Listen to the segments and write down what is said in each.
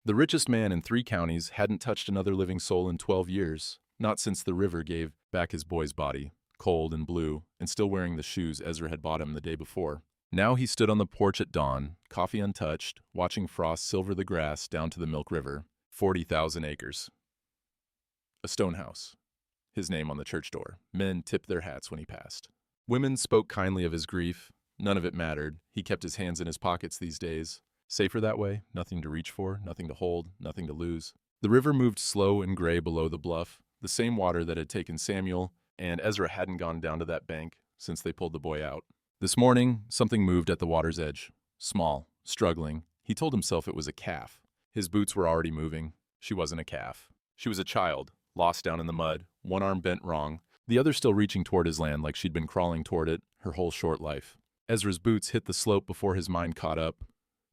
The richest man in 3 counties hadn't touched another living soul in 12 years, not since the river gave back his boy's body, cold and blue, and still wearing the shoes Ezra had bought him the day before. Now he stood on the porch at dawn, coffee untouched, watching frost silver the grass down to the Milk River. 40,000 acres. A stone house. His name on the church door. Men tipped their hats when he passed. Women spoke kindly of his grief. None of it mattered. He kept his hands in his pockets these days. Safer that way, nothing to reach for, nothing to hold, nothing to lose. The river moved slow and gray below the bluff, the same water that had taken Samuel, and Ezra hadn't gone down to that bank since they pulled the boy out. This morning, something moved at the water's edge. Small, struggling. He told himself it was a calf. His boots were already moving. She wasn't a calf. She was a child, lost down in the mud, one arm bent wrong, the other still reaching toward his land like she'd been crawling toward it her whole short life. Ezra's boots hit the slope before his mind caught up.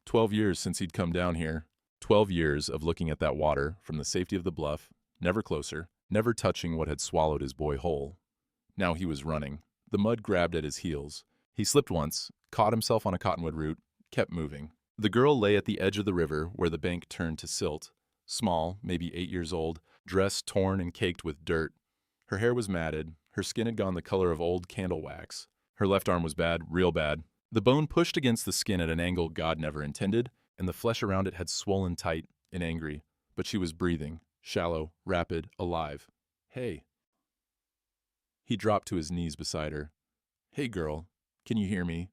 12 years since he'd come down here. 12 years of looking at that water from the safety of the bluff, never closer, never touching what had swallowed his boy whole. Now he was running. The mud grabbed at his heels. He slipped once, caught himself on a cottonwood root, kept moving. The girl lay at the edge of the river where the bank turned to silt. Small, maybe 8 years old, dress torn and caked with dirt. Her hair was matted. Her skin had gone the color of old candle wax. Her left arm was bad, real bad. The bone pushed against the skin at an angle God never intended, and the flesh around it had swollen tight and angry. But she was breathing, shallow, rapid, alive. Hey. He dropped to his knees beside her. Hey, girl, can you hear me?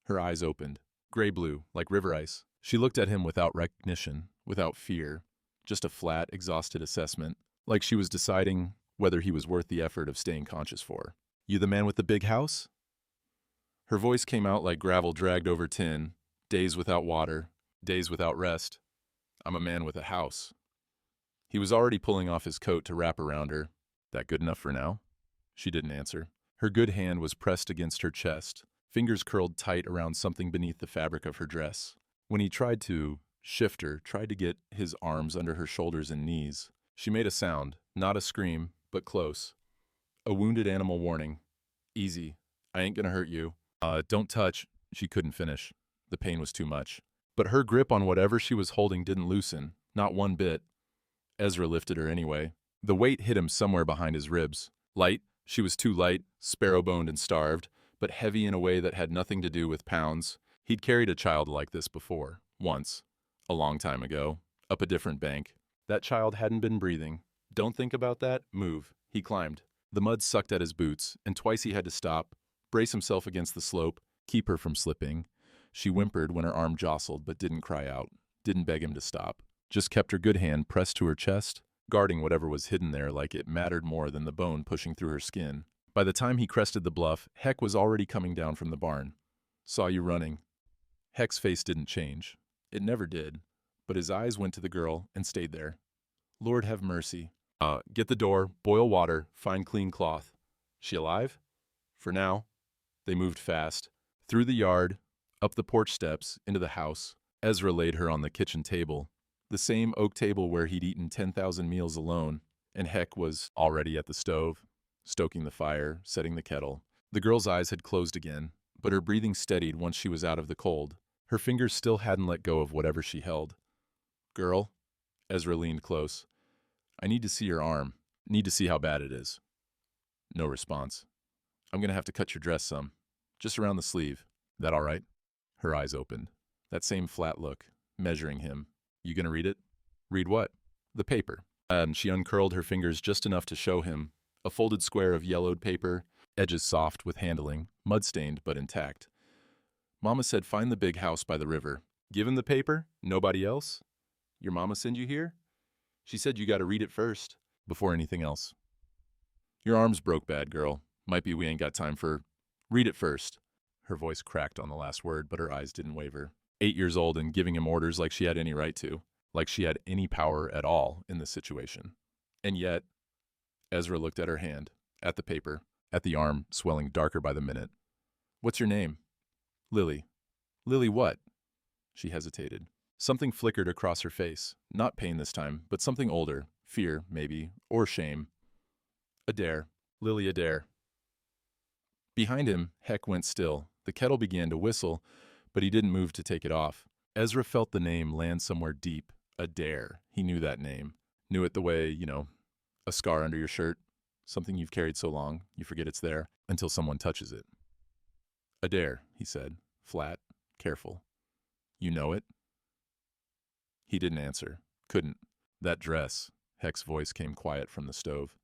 Her eyes opened, gray-blue, like river ice. She looked at him without recognition, without fear, just a flat, exhausted assessment, like she was deciding whether he was worth the effort of staying conscious for. You the man with the big house? Her voice came out like gravel dragged over tin, days without water, days without rest. I'm a man with a house. He was already pulling off his coat to wrap around her. That good enough for now? She didn't answer. Her good hand was pressed against her chest, fingers curled tight around something beneath the fabric of her dress. When he tried to shift her, tried to get his arms under her shoulders and knees, she made a sound, not a scream, but close. A wounded animal warning. Easy. I ain't gonna hurt you. Don't touch. She couldn't finish. The pain was too much. But her grip on whatever she was holding didn't loosen, not one bit. Ezra lifted her anyway. The weight hit him somewhere behind his ribs. Light, she was too light, sparrow-boned and starved, but heavy in a way that had nothing to do with pounds. He'd carried a child like this before, once, a long time ago, up a different bank. That child hadn't been breathing. Don't think about that, move. He climbed. The mud sucked at his boots, and twice he had to stop, brace himself against the slope, keep her from slipping. She whimpered when her arm jostled, but didn't cry out, didn't beg him to stop. Just kept her good hand pressed to her chest, guarding whatever was hidden there like it mattered more than the bone pushing through her skin. By the time he crested the bluff, Heck was already coming down from the barn. Saw you running. Heck's face didn't change. It never did, but his eyes went to the girl and stayed there. Lord have mercy. Get the door, boil water, find clean cloth. She alive? For now. They moved fast. Through the yard, up the porch steps, into the house. Ezra laid her on the kitchen table, the same oak table where he'd eaten 10,000 meals alone, and Heck was already at the stove, stoking the fire, setting the kettle. The girl's eyes had closed again, but her breathing steadied once she was out of the cold. Her fingers still hadn't let go of whatever she held. Girl? Ezra leaned close. I need to see your arm. Need to see how bad it is. No response. I'm gonna have to cut your dress some. Just around the sleeve. That all right? Her eyes opened. That same flat look, measuring him. You gonna read it? Read what? The paper. And she uncurled her fingers just enough to show him. A folded square of yellowed paper, edges soft with handling, mud-stained but intact. Mama said find the big house by the river. Give him the paper? Nobody else? Your mama send you here? She said you gotta read it first, before anything else. Your arms broke bad, girl. Might be we ain't got time for... Read it first. Her voice cracked on the last word, but her eyes didn't waver. 8 years old and giving him orders like she had any right to, like she had any power at all in this situation. And yet, Ezra looked at her hand, at the paper, at the arm swelling darker by the minute. What's your name? Lily. Lily what? She hesitated. Something flickered across her face. Not pain this time, but something older. Fear, maybe, or shame. Adair. Lily Adair. Behind him, Heck went still. The kettle began to whistle, but he didn't move to take it off. Ezra felt the name land somewhere deep, Adair. He knew that name. Knew it the way, a scar under your shirt. Something you've carried so long, you forget it's there until someone touches it. Adair, he said, flat, careful. You know it? He didn't answer. Couldn't. That dress. Heck's voice came quiet from the stove.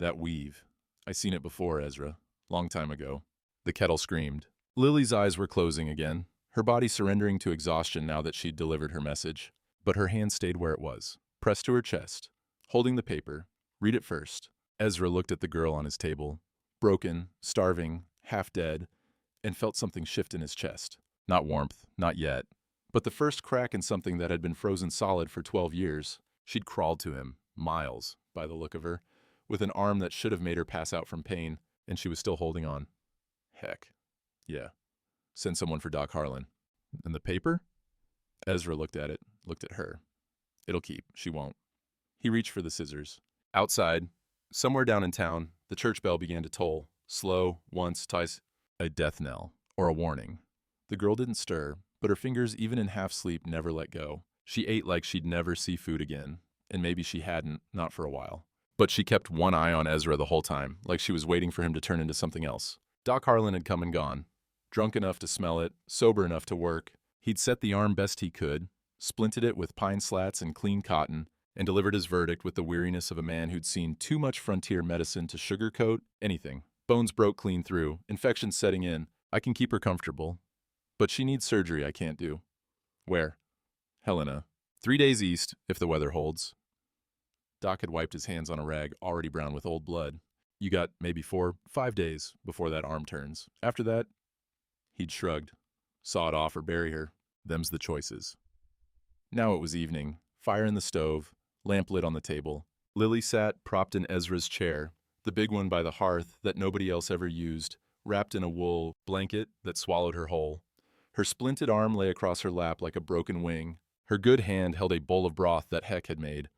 That weave. I seen it before, Ezra. Long time ago. The kettle screamed. Lily's eyes were closing again, her body surrendering to exhaustion now that she'd delivered her message. But her hand stayed where it was, pressed to her chest, holding the paper. Read it first. Ezra looked at the girl on his table, broken, starving, half dead, and felt something shift in his chest. Not warmth, not yet, but the first crack in something that had been frozen solid for 12 years. She'd crawled to him, miles, by the look of her, with an arm that should have made her pass out from pain, and she was still holding on. Heck. Yeah. Send someone for Doc Harlan. And the paper? Ezra looked at it, looked at her. It'll keep. She won't. He reached for the scissors. Outside, somewhere down in town, the church bell began to toll. Slow, once, twice. A death knell, or a warning. The girl didn't stir, but her fingers, even in half-sleep, never let go. She ate like she'd never see food again, and maybe she hadn't, not for a while. But she kept one eye on Ezra the whole time, like she was waiting for him to turn into something else. Doc Harlan had come and gone. Drunk enough to smell it, sober enough to work. He'd set the arm best he could, splinted it with pine slats and clean cotton, and delivered his verdict with the weariness of a man who'd seen too much frontier medicine to sugarcoat anything. Bones broke clean through, infection setting in. I can keep her comfortable, but she needs surgery I can't do. Where? Helena. 3 days east, if the weather holds. Doc had wiped his hands on a rag already brown with old blood. You got maybe 4, 5 days before that arm turns. After that, he'd shrugged. Saw it off or bury her. Them's the choices. Now it was evening. Fire in the stove, lamp lit on the table. Lily sat propped in Ezra's chair, the big one by the hearth that nobody else ever used, wrapped in a wool blanket that swallowed her whole. Her splinted arm lay across her lap like a broken wing. Her good hand held a bowl of broth that Heck had made,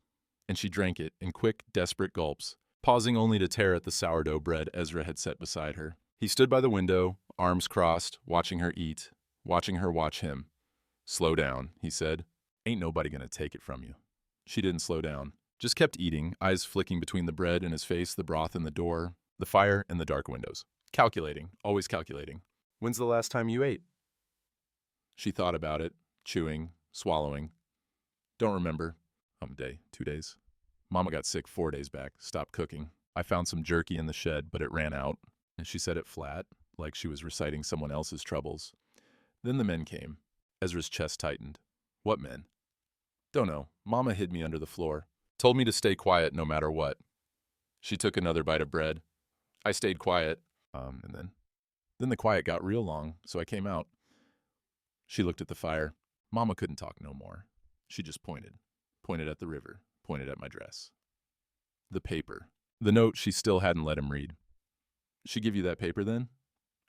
and she drank it in quick, desperate gulps, pausing only to tear at the sourdough bread Ezra had set beside her. He stood by the window, arms crossed, watching her eat, watching her watch him. Slow down, he said. Ain't nobody gonna take it from you. She didn't slow down, just kept eating, eyes flicking between the bread and his face, the broth in the door, the fire and the dark windows. Calculating, always calculating. When's the last time you ate? She thought about it, chewing, swallowing. Don't remember. Day, 2 days. Mama got sick 4 days back, stopped cooking. I found some jerky in the shed, but it ran out. And she said it flat, like she was reciting someone else's troubles. Then the men came. Ezra's chest tightened. What men? Don't know. Mama hid me under the floor. Told me to stay quiet no matter what. She took another bite of bread. I stayed quiet. And then the quiet got real long, so I came out. She looked at the fire. Mama couldn't talk no more. She just pointed. Pointed at the river. Pointed at my dress. The paper. The note she still hadn't let him read. She give you that paper then?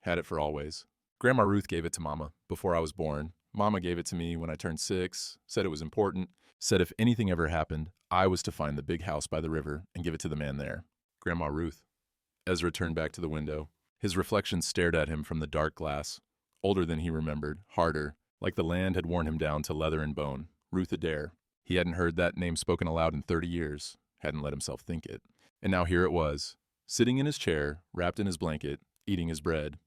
Had it for always. Grandma Ruth gave it to Mama before I was born. Mama gave it to me when I turned 6, said it was important, said if anything ever happened, I was to find the big house by the river and give it to the man there. Grandma Ruth. Ezra turned back to the window. His reflection stared at him from the dark glass. Older than he remembered, harder, like the land had worn him down to leather and bone. Ruth Adair. He hadn't heard that name spoken aloud in 30 years, hadn't let himself think it. And now here it was, sitting in his chair, wrapped in his blanket, eating his bread.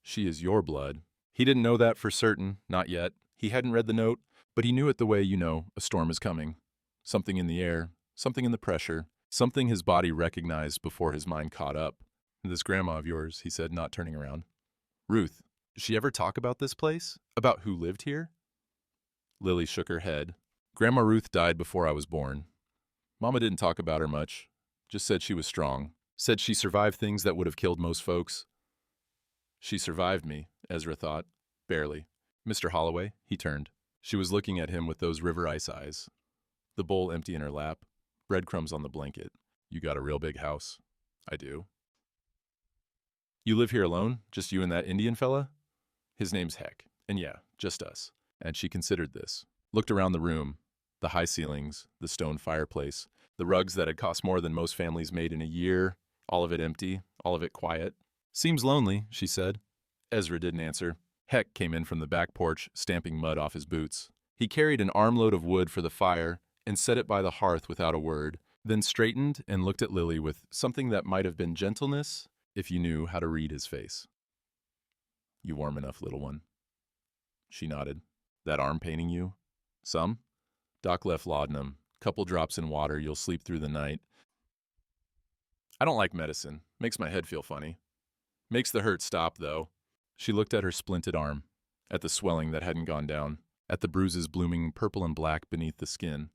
She is your blood. He didn't know that for certain, not yet. He hadn't read the note, but he knew it the way you know a storm is coming. Something in the air, something in the pressure, something his body recognized before his mind caught up. This grandma of yours, he said, not turning around. Ruth, did she ever talk about this place? About who lived here? Lily shook her head. Grandma Ruth died before I was born. Mama didn't talk about her much, just said she was strong. Said she survived things that would have killed most folks. She survived me, Ezra thought. Barely. Mr. Holloway, he turned. She was looking at him with those river ice eyes. The bowl empty in her lap, breadcrumbs on the blanket. You got a real big house. I do. You live here alone? Just you and that Indian fella? His name's Heck. And yeah, just us. And she considered this. Looked around the room. The high ceilings, the stone fireplace, the rugs that had cost more than most families made in a year, all of it empty, all of it quiet. Seems lonely, she said. Ezra didn't answer. Heck came in from the back porch, stamping mud off his boots. He carried an armload of wood for the fire and set it by the hearth without a word, then straightened and looked at Lily with something that might have been gentleness if you knew how to read his face. "You warm enough, little one?" She nodded. "That arm paining you?" "Some. Doc left laudanum. Couple drops in water, you'll sleep through the night. I don't like medicine. Makes my head feel funny. Makes the hurt stop, though." She looked at her splinted arm, at the swelling that hadn't gone down, at the bruises blooming purple and black beneath the skin.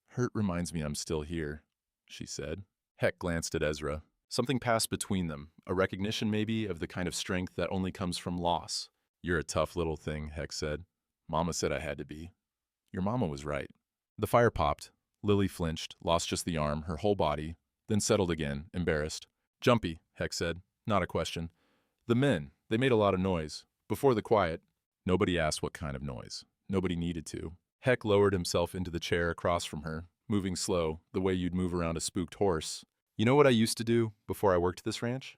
"Hurt reminds me I'm still here," she said. Heck glanced at Ezra. Something passed between them, a recognition maybe of the kind of strength that only comes from loss. "You're a tough little thing," Heck said. "Mama said I had to be." "Your mama was right." The fire popped. Lily flinched, lost just the arm, her whole body, then settled again, embarrassed. "Jumpy," Heck said. "Not a question. The men, they made a lot of noise. Before the quiet." Nobody asked what kind of noise. Nobody needed to. Heck lowered himself into the chair across from her, moving slow, the way you'd move around a spooked horse. "You know what I used to do before I worked this ranch?"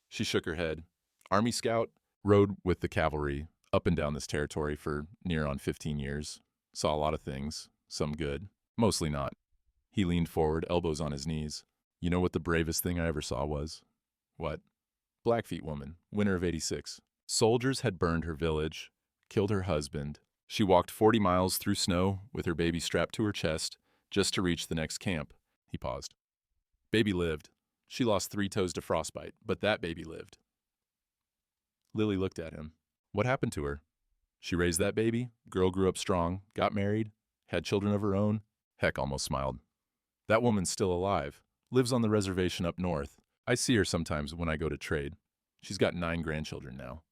She shook her head. "Army Scout, rode with the cavalry, up and down this territory for near on 15 years. Saw a lot of things, some good, mostly not." He leaned forward, elbows on his knees. "You know what the bravest thing I ever saw was?" "What?" "Blackfeet woman, winter of '86. Soldiers had burned her village, killed her husband. She walked 40 miles through snow with her baby strapped to her chest just to reach the next camp." He paused. "Baby lived. She lost 3 toes to frostbite, but that baby lived." Lily looked at him. "What happened to her?" "She raised that baby. Girl grew up strong, got married, had children of her own." Heck almost smiled. "That woman's still alive. Lives on the reservation up north. I see her sometimes when I go to trade. She's got 9 grandchildren now."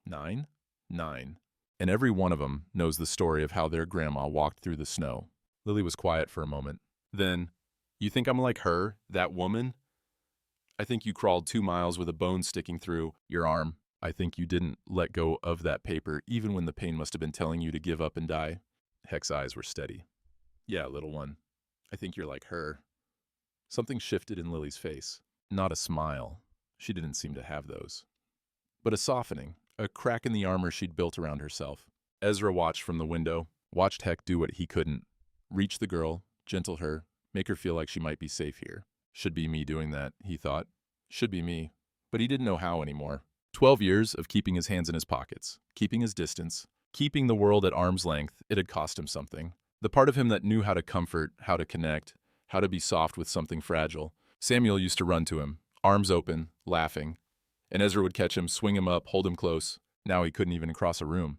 9? 9. And every one of them knows the story of how their grandma walked through the snow. Lily was quiet for a moment. Then, "You think I'm like her, that woman? I think you crawled 2 miles with a bone sticking through your arm. I think you didn't let go of that paper even when the pain must have been telling you to give up and die." Heck's eyes were steady. "Yeah, little one. I think you're like her." Something shifted in Lily's face. Not a smile. She didn't seem to have those. But a softening, a crack in the armor she'd built around herself. Ezra watched from the window, watched Heck do what he couldn't. Reach the girl, gentle her, make her feel like she might be safe here. Should be me doing that, he thought. Should be me. But he didn't know how anymore. 12 years of keeping his hands in his pockets, keeping his distance, keeping the world at arm's length, it had cost him something. The part of him that knew how to comfort, how to connect, how to be soft with something fragile. Samuel used to run to him, arms open, laughing. And Ezra would catch him, swing him up, hold him close. Now he couldn't even cross a room.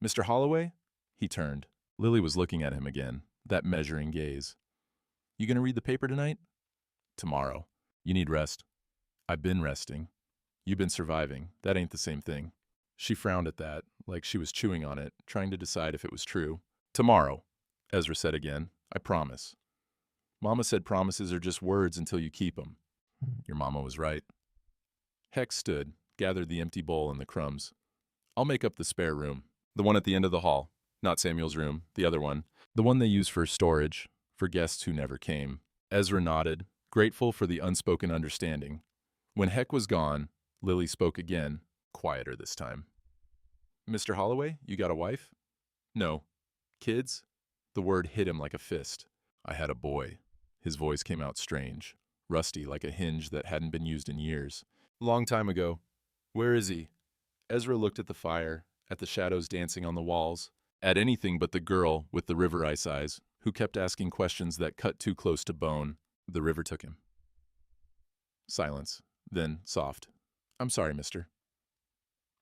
"Mr. Holloway?" He turned. Lily was looking at him again, that measuring gaze. "You gonna read the paper tonight?" "Tomorrow. You need rest." "I've been resting. You've been surviving. That ain't the same thing." She frowned at that, like she was chewing on it, trying to decide if it was true. "Tomorrow," Ezra said again. "I promise." "Mama said promises are just words until you keep them." Your mama was right. Heck stood, gathered the empty bowl and the crumbs. "I'll make up the spare room. The one at the end of the hall. Not Samuel's room, the other one. The one they use for storage, for guests who never came." Ezra nodded, grateful for the unspoken understanding. When Heck was gone, Lily spoke again, quieter this time. "Mr. Holloway, you got a wife?" "No." "Kids?" The word hit him like a fist. "I had a boy." His voice came out strange, rusty like a hinge that hadn't been used in years. "Long time ago." "Where is he?" Ezra looked at the fire, at the shadows dancing on the walls, at anything but the girl with the river ice eyes, who kept asking questions that cut too close to bone. "The river took him." Silence. Then, soft. "I'm sorry, mister."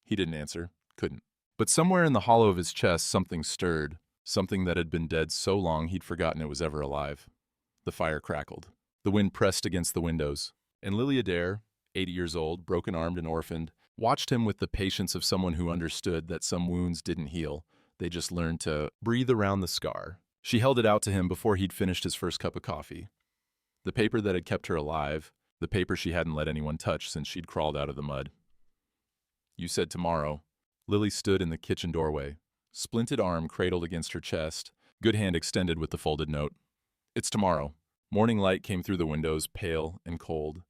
He didn't answer, couldn't. But somewhere in the hollow of his chest something stirred, something that had been dead so long he'd forgotten it was ever alive. The fire crackled. The wind pressed against the windows. And Lily Adair, 80 years old, broken-armed and orphaned, watched him with the patience of someone who understood that some wounds didn't heal. They just learned to breathe around the scar. She held it out to him before he'd finished his first cup of coffee. The paper that had kept her alive, the paper she hadn't let anyone touch since she'd crawled out of the mud. "You said tomorrow." Lily stood in the kitchen doorway, splinted arm cradled against her chest, good hand extended with the folded note. "It's tomorrow." Morning light came through the windows, pale and cold.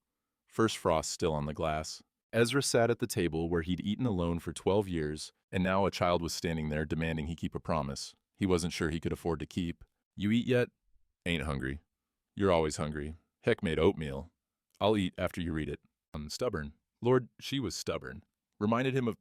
First frost still on the glass. Ezra sat at the table where he'd eaten alone for 12 years, And now a child was standing there demanding he keep a promise he wasn't sure he could afford to keep. You eat yet? Ain't hungry. You're always hungry. Heck made oatmeal. I'll eat after you read it. I'm stubborn. Lord, she was stubborn. Reminded him of...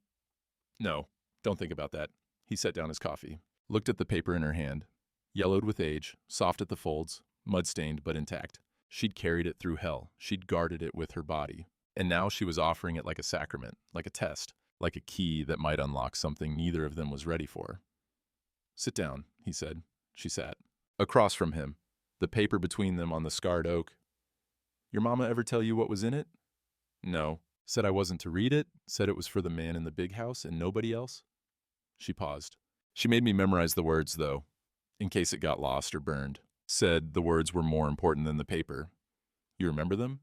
No, don't think about that. He set down his coffee, looked at the paper in her hand. Yellowed with age, soft at the folds, mud-stained but intact. She'd carried it through hell. She'd guarded it with her body. And now she was offering it like a sacrament, like a test, like a key that might unlock something neither of them was ready for. Sit down, he said. She sat. Across from him, the paper between them on the scarred oak. Your mama ever tell you what was in it? No. Said I wasn't to read it, said it was for the man in the big house and nobody else? She paused. She made me memorize the words, though, in case it got lost or burned. Said the words were more important than the paper. You remember them?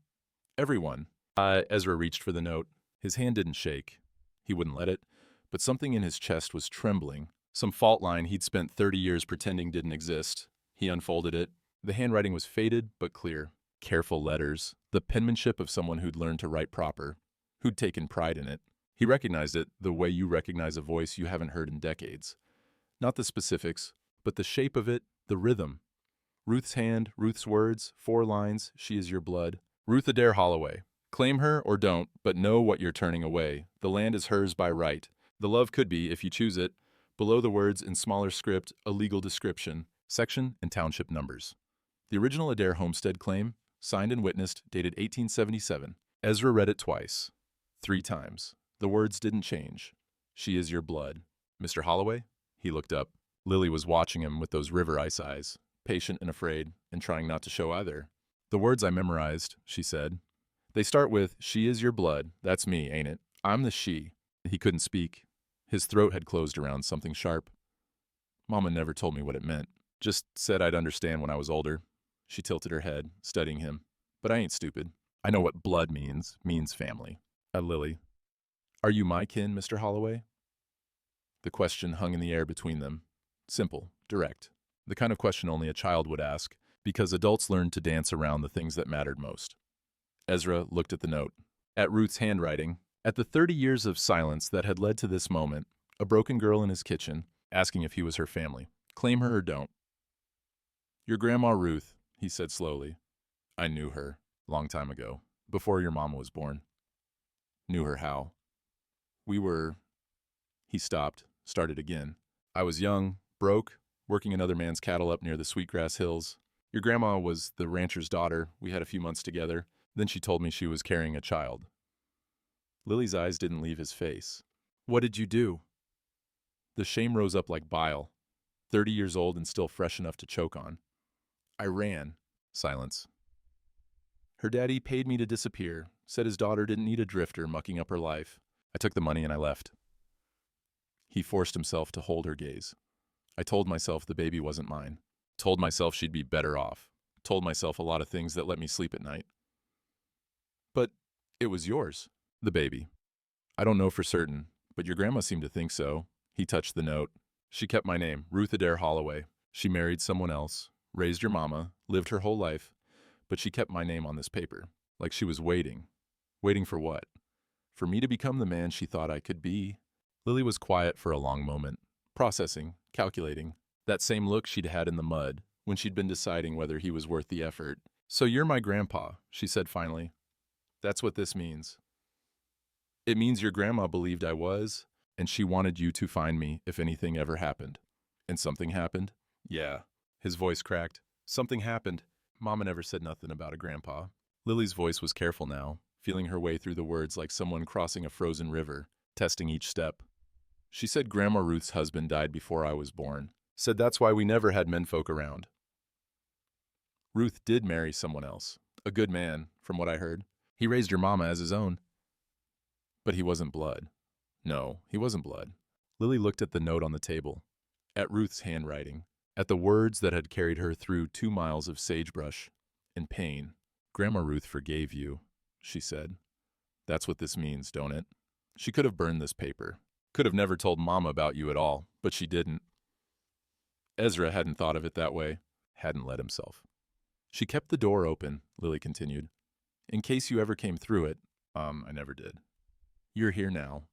Everyone. Ezra reached for the note. His hand didn't shake. He wouldn't let it, but something in his chest was trembling. Some fault line he'd spent 30 years pretending didn't exist. He unfolded it. The handwriting was faded but clear. Careful letters. The penmanship of someone who'd learned to write proper, who'd taken pride in it. He recognized it the way you recognize a voice you haven't heard in decades. Not the specifics, but the shape of it, the rhythm. Ruth's hand, Ruth's words, 4 lines, she is your blood. Ruth Adair Holloway. Claim her or don't, but know what you're turning away. The land is hers by right. The love could be, if you choose it. Below the words, in smaller script, a legal description, section and township numbers. The original Adair homestead claim, signed and witnessed, dated 1877. Ezra read it twice. 3 times. The words didn't change. She is your blood. Mr. Holloway? He looked up. Lily was watching him with those river ice eyes, patient and afraid, and trying not to show either. The words I memorized, she said. They start with, she is your blood. That's me, ain't it? I'm the she. He couldn't speak. His throat had closed around something sharp. Mama never told me what it meant. Just said I'd understand when I was older. She tilted her head, studying him. But I ain't stupid. I know what blood means family. Lily. Are you my kin, Mr. Holloway? The question hung in the air between them. Simple, direct. The kind of question only a child would ask, because adults learned to dance around the things that mattered most. Ezra looked at the note. At Ruth's handwriting. At the 30 years of silence that had led to this moment, a broken girl in his kitchen, asking if he was her family. Claim her or don't. Your Grandma Ruth, he said slowly. I knew her, long time ago, before your mama was born. Knew her how? We were... He stopped, started again. I was young, broke, working another man's cattle up near the Sweetgrass Hills. Your grandma was the rancher's daughter. We had a few months together. Then she told me she was carrying a child. Lily's eyes didn't leave his face. What did you do? The shame rose up like bile, 30 years old and still fresh enough to choke on. I ran. Silence. Her daddy paid me to disappear, said his daughter didn't need a drifter mucking up her life. I took the money and I left. He forced himself to hold her gaze. I told myself the baby wasn't mine. Told myself she'd be better off. Told myself a lot of things that let me sleep at night. But it was yours, the baby. I don't know for certain, but your grandma seemed to think so. He touched the note. She kept my name, Ruth Adair Holloway. She married someone else, raised your mama, lived her whole life, but she kept my name on this paper, like she was waiting. Waiting for what? For me to become the man she thought I could be. Lily was quiet for a long moment, processing, calculating. That same look she'd had in the mud, when she'd been deciding whether he was worth the effort. So you're my grandpa, she said finally. That's what this means. It means your grandma believed I was, and she wanted you to find me if anything ever happened. And something happened? Yeah. His voice cracked. Something happened. Mama never said nothing about a grandpa. Lily's voice was careful now, feeling her way through the words like someone crossing a frozen river, testing each step. She said Grandma Ruth's husband died before I was born. Said that's why we never had menfolk around. Ruth did marry someone else. A good man, from what I heard. He raised your mama as his own. But he wasn't blood. No, he wasn't blood. Lily looked at the note on the table, at Ruth's handwriting, at the words that had carried her through 2 miles of sagebrush and pain. Grandma Ruth forgave you, she said. That's what this means, don't it? She could have burned this paper. Could have never told Mama about you at all, but she didn't. Ezra hadn't thought of it that way, hadn't let himself. She kept the door open, Lily continued. In case you ever came through it, I never did. You're here now.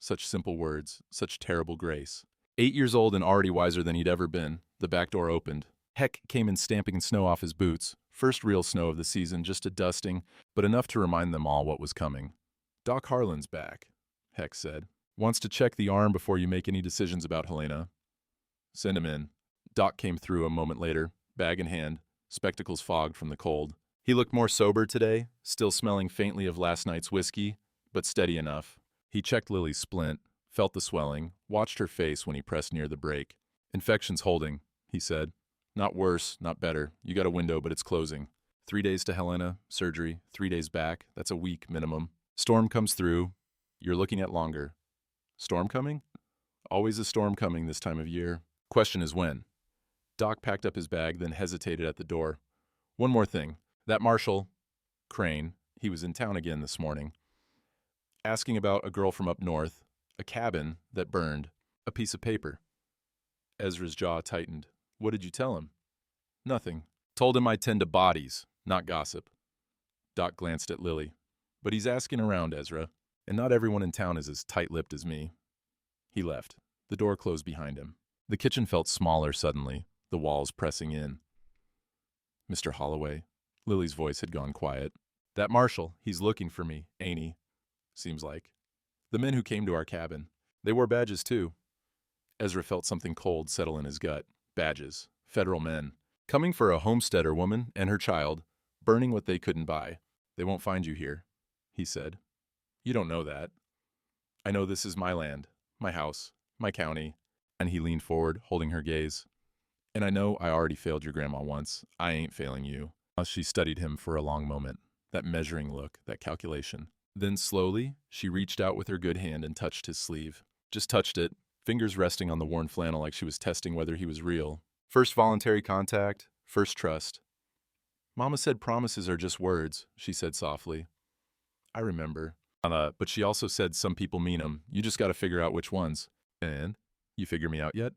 Such simple words, such terrible grace. 8 years old and already wiser than he'd ever been, the back door opened. Heck came in stamping snow off his boots. First real snow of the season, just a dusting, but enough to remind them all what was coming. "Doc Harlan's back," Heck said. "Wants to check the arm before you make any decisions about Helena." "Send him in." Doc came through a moment later, bag in hand, spectacles fogged from the cold. He looked more sober today, still smelling faintly of last night's whiskey, but steady enough. He checked Lily's splint, felt the swelling, watched her face when he pressed near the break. "Infection's holding," he said. "Not worse, not better. You got a window, but it's closing. 3 days to Helena, surgery, 3 days back. That's a week minimum. Storm comes through. You're looking at longer." "Storm coming?" "Always a storm coming this time of year. Question is when." Doc packed up his bag, then hesitated at the door. "One more thing. That marshal, Crane, he was in town again this morning. Asking about a girl from up north, a cabin that burned, a piece of paper." Ezra's jaw tightened. "What did you tell him?" "Nothing. Told him I tend to bodies, not gossip." Doc glanced at Lily. "But he's asking around, Ezra, and not everyone in town is as tight-lipped as me." He left. The door closed behind him. The kitchen felt smaller suddenly, the walls pressing in. "Mr. Holloway," Lily's voice had gone quiet. "That marshal, he's looking for me, ain't he? Seems like. The men who came to our cabin. They wore badges, too." Ezra felt something cold settle in his gut. Badges. Federal men. Coming for a homesteader woman and her child, burning what they couldn't buy. "They won't find you here," he said. "You don't know that. I know this is my land, my house, my county." And he leaned forward, holding her gaze. "And I know I already failed your grandma once. I ain't failing you." She studied him for a long moment, that measuring look, that calculation. Then slowly, she reached out with her good hand and touched his sleeve. Just touched it, fingers resting on the worn flannel like she was testing whether he was real. First voluntary contact, first trust. "Mama said promises are just words," she said softly. "I remember. But she also said some people mean 'em. You just gotta figure out which ones." "And? You figure me out yet?"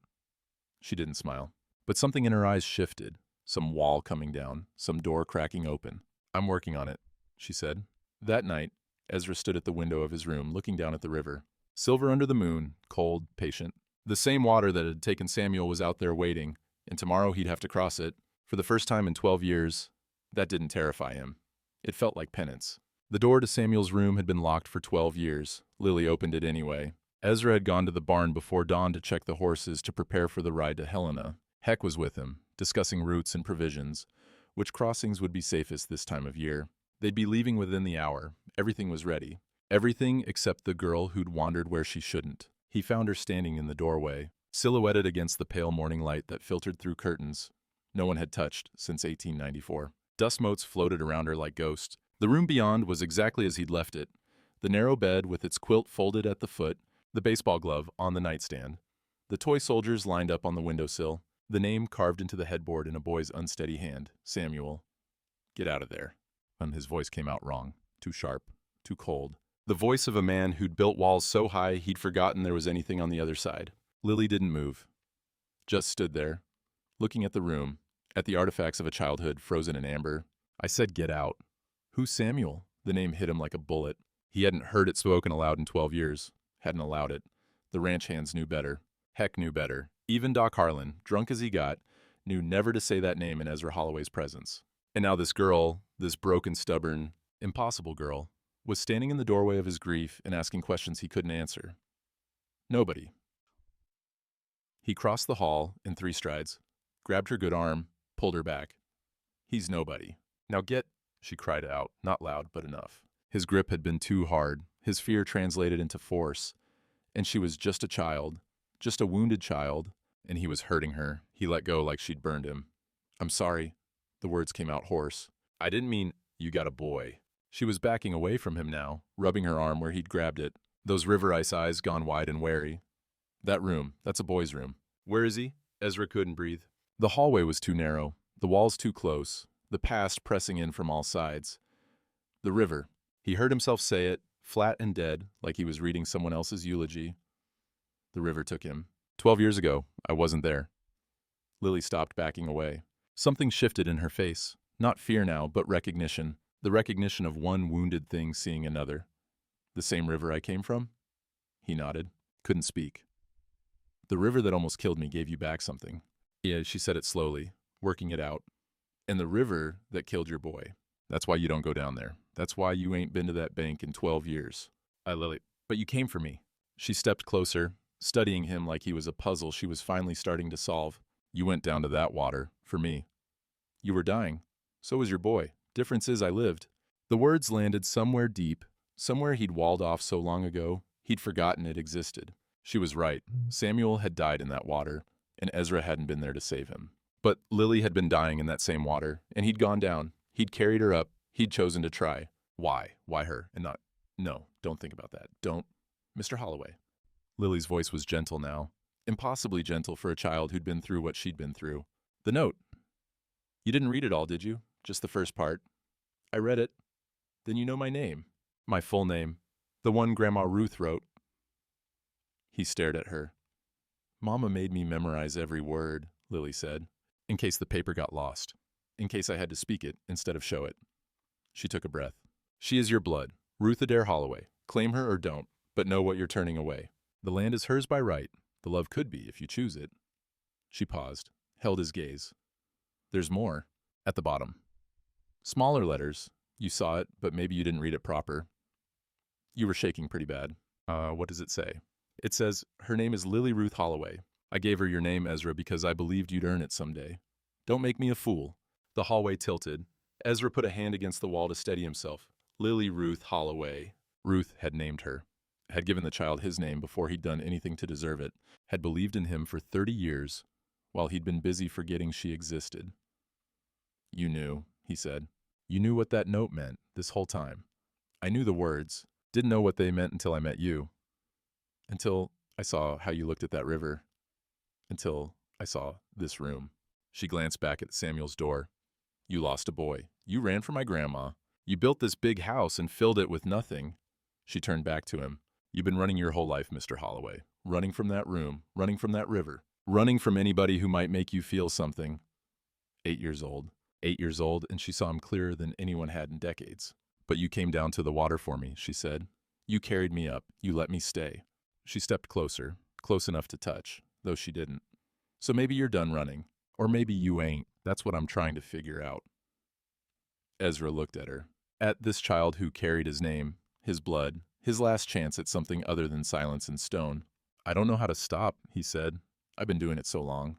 She didn't smile. But something in her eyes shifted. Some wall coming down, some door cracking open. "I'm working on it," she said. That night, Ezra stood at the window of his room, looking down at the river. Silver under the moon, cold, patient. The same water that had taken Samuel was out there waiting, and tomorrow he'd have to cross it. For the first time in 12 years, that didn't terrify him. It felt like penance. The door to Samuel's room had been locked for 12 years. Lily opened it anyway. Ezra had gone to the barn before dawn to check the horses to prepare for the ride to Helena. Heck was with him, discussing routes and provisions, which crossings would be safest this time of year. They'd be leaving within the hour. Everything was ready. Everything except the girl who'd wandered where she shouldn't. He found her standing in the doorway, silhouetted against the pale morning light that filtered through curtains no one had touched since 1894. Dust motes floated around her like ghosts. The room beyond was exactly as he'd left it. The narrow bed with its quilt folded at the foot, the baseball glove on the nightstand. The toy soldiers lined up on the windowsill, the name carved into the headboard in a boy's unsteady hand, Samuel. "Get out of there." And his voice came out wrong, too sharp, too cold. The voice of a man who'd built walls so high he'd forgotten there was anything on the other side. Lily didn't move, just stood there, looking at the room, at the artifacts of a childhood frozen in amber. "I said get out." "Who's Samuel?" The name hit him like a bullet. He hadn't heard it spoken aloud in 12 years, hadn't allowed it. The ranch hands knew better. Heck knew better. Even Doc Harlan, drunk as he got, knew never to say that name in Ezra Holloway's presence. And now this girl, this broken, stubborn, impossible girl, was standing in the doorway of his grief and asking questions he couldn't answer. Nobody. He crossed the hall in 3 strides, grabbed her good arm, pulled her back. "He's nobody. Now get," she cried out, not loud, but enough. His grip had been too hard, his fear translated into force, and she was just a child, just a wounded child, and he was hurting her. He let go like she'd burned him. "I'm sorry." The words came out hoarse. "I didn't mean, you got a boy." She was backing away from him now, rubbing her arm where he'd grabbed it, those river ice eyes gone wide and wary. "That room, that's a boy's room." "Where is he?" Ezra couldn't breathe. The hallway was too narrow, the walls too close, the past pressing in from all sides. The river. He heard himself say it, flat and dead, like he was reading someone else's eulogy. The river took him. 12 years ago, I wasn't there. Lily stopped backing away. Something shifted in her face. Not fear now, but recognition. The recognition of one wounded thing seeing another. "The same river I came from?" He nodded. Couldn't speak. The river that almost killed me gave you back something. Yeah, she said it slowly, working it out. And the river that killed your boy. That's why you don't go down there. That's why you ain't been to that bank in 12 years. Lily, but you came for me. She stepped closer, studying him like he was a puzzle she was finally starting to solve. You went down to that water, for me. You were dying. So was your boy. Difference is I lived. The words landed somewhere deep, somewhere he'd walled off so long ago, he'd forgotten it existed. She was right. Samuel had died in that water, and Ezra hadn't been there to save him. But Lily had been dying in that same water, and he'd gone down. He'd carried her up. He'd chosen to try. Why? Why her? And not, no, don't think about that. Don't. Mr. Holloway. Lily's voice was gentle now. Impossibly gentle for a child who'd been through what she'd been through. The note. You didn't read it all, did you? Just the first part. I read it. Then you know my name. My full name. The one Grandma Ruth wrote. He stared at her. Mama made me memorize every word, Lily said, in case the paper got lost, in case I had to speak it instead of show it. She took a breath. She is your blood, Ruth Adair Holloway. Claim her or don't, but know what you're turning away. The land is hers by right. The love could be if you choose it. She paused, held his gaze. There's more. At the bottom. Smaller letters. You saw it, but maybe you didn't read it proper. You were shaking pretty bad. What does it say? It says, her name is Lily Ruth Holloway. I gave her your name, Ezra, because I believed you'd earn it someday. Don't make me a fool. The hallway tilted. Ezra put a hand against the wall to steady himself. Lily Ruth Holloway. Ruth had named her. Had given the child his name before he'd done anything to deserve it. Had believed in him for 30 years, while he'd been busy forgetting she existed. You knew, he said. You knew what that note meant this whole time. I knew the words. Didn't know what they meant until I met you. Until I saw how you looked at that river. Until I saw this room. She glanced back at Samuel's door. You lost a boy. You ran from my grandma. You built this big house and filled it with nothing. She turned back to him. You've been running your whole life, Mr. Holloway. Running from that room. Running from that river. Running from anybody who might make you feel something. 8 years old. 8 years old, and she saw him clearer than anyone had in decades. But you came down to the water for me, she said. You carried me up. You let me stay. She stepped closer, close enough to touch, though she didn't. So maybe you're done running. Or maybe you ain't. That's what I'm trying to figure out. Ezra looked at her. At this child who carried his name, his blood, his last chance at something other than silence and stone. I don't know how to stop, he said. I've been doing it so long.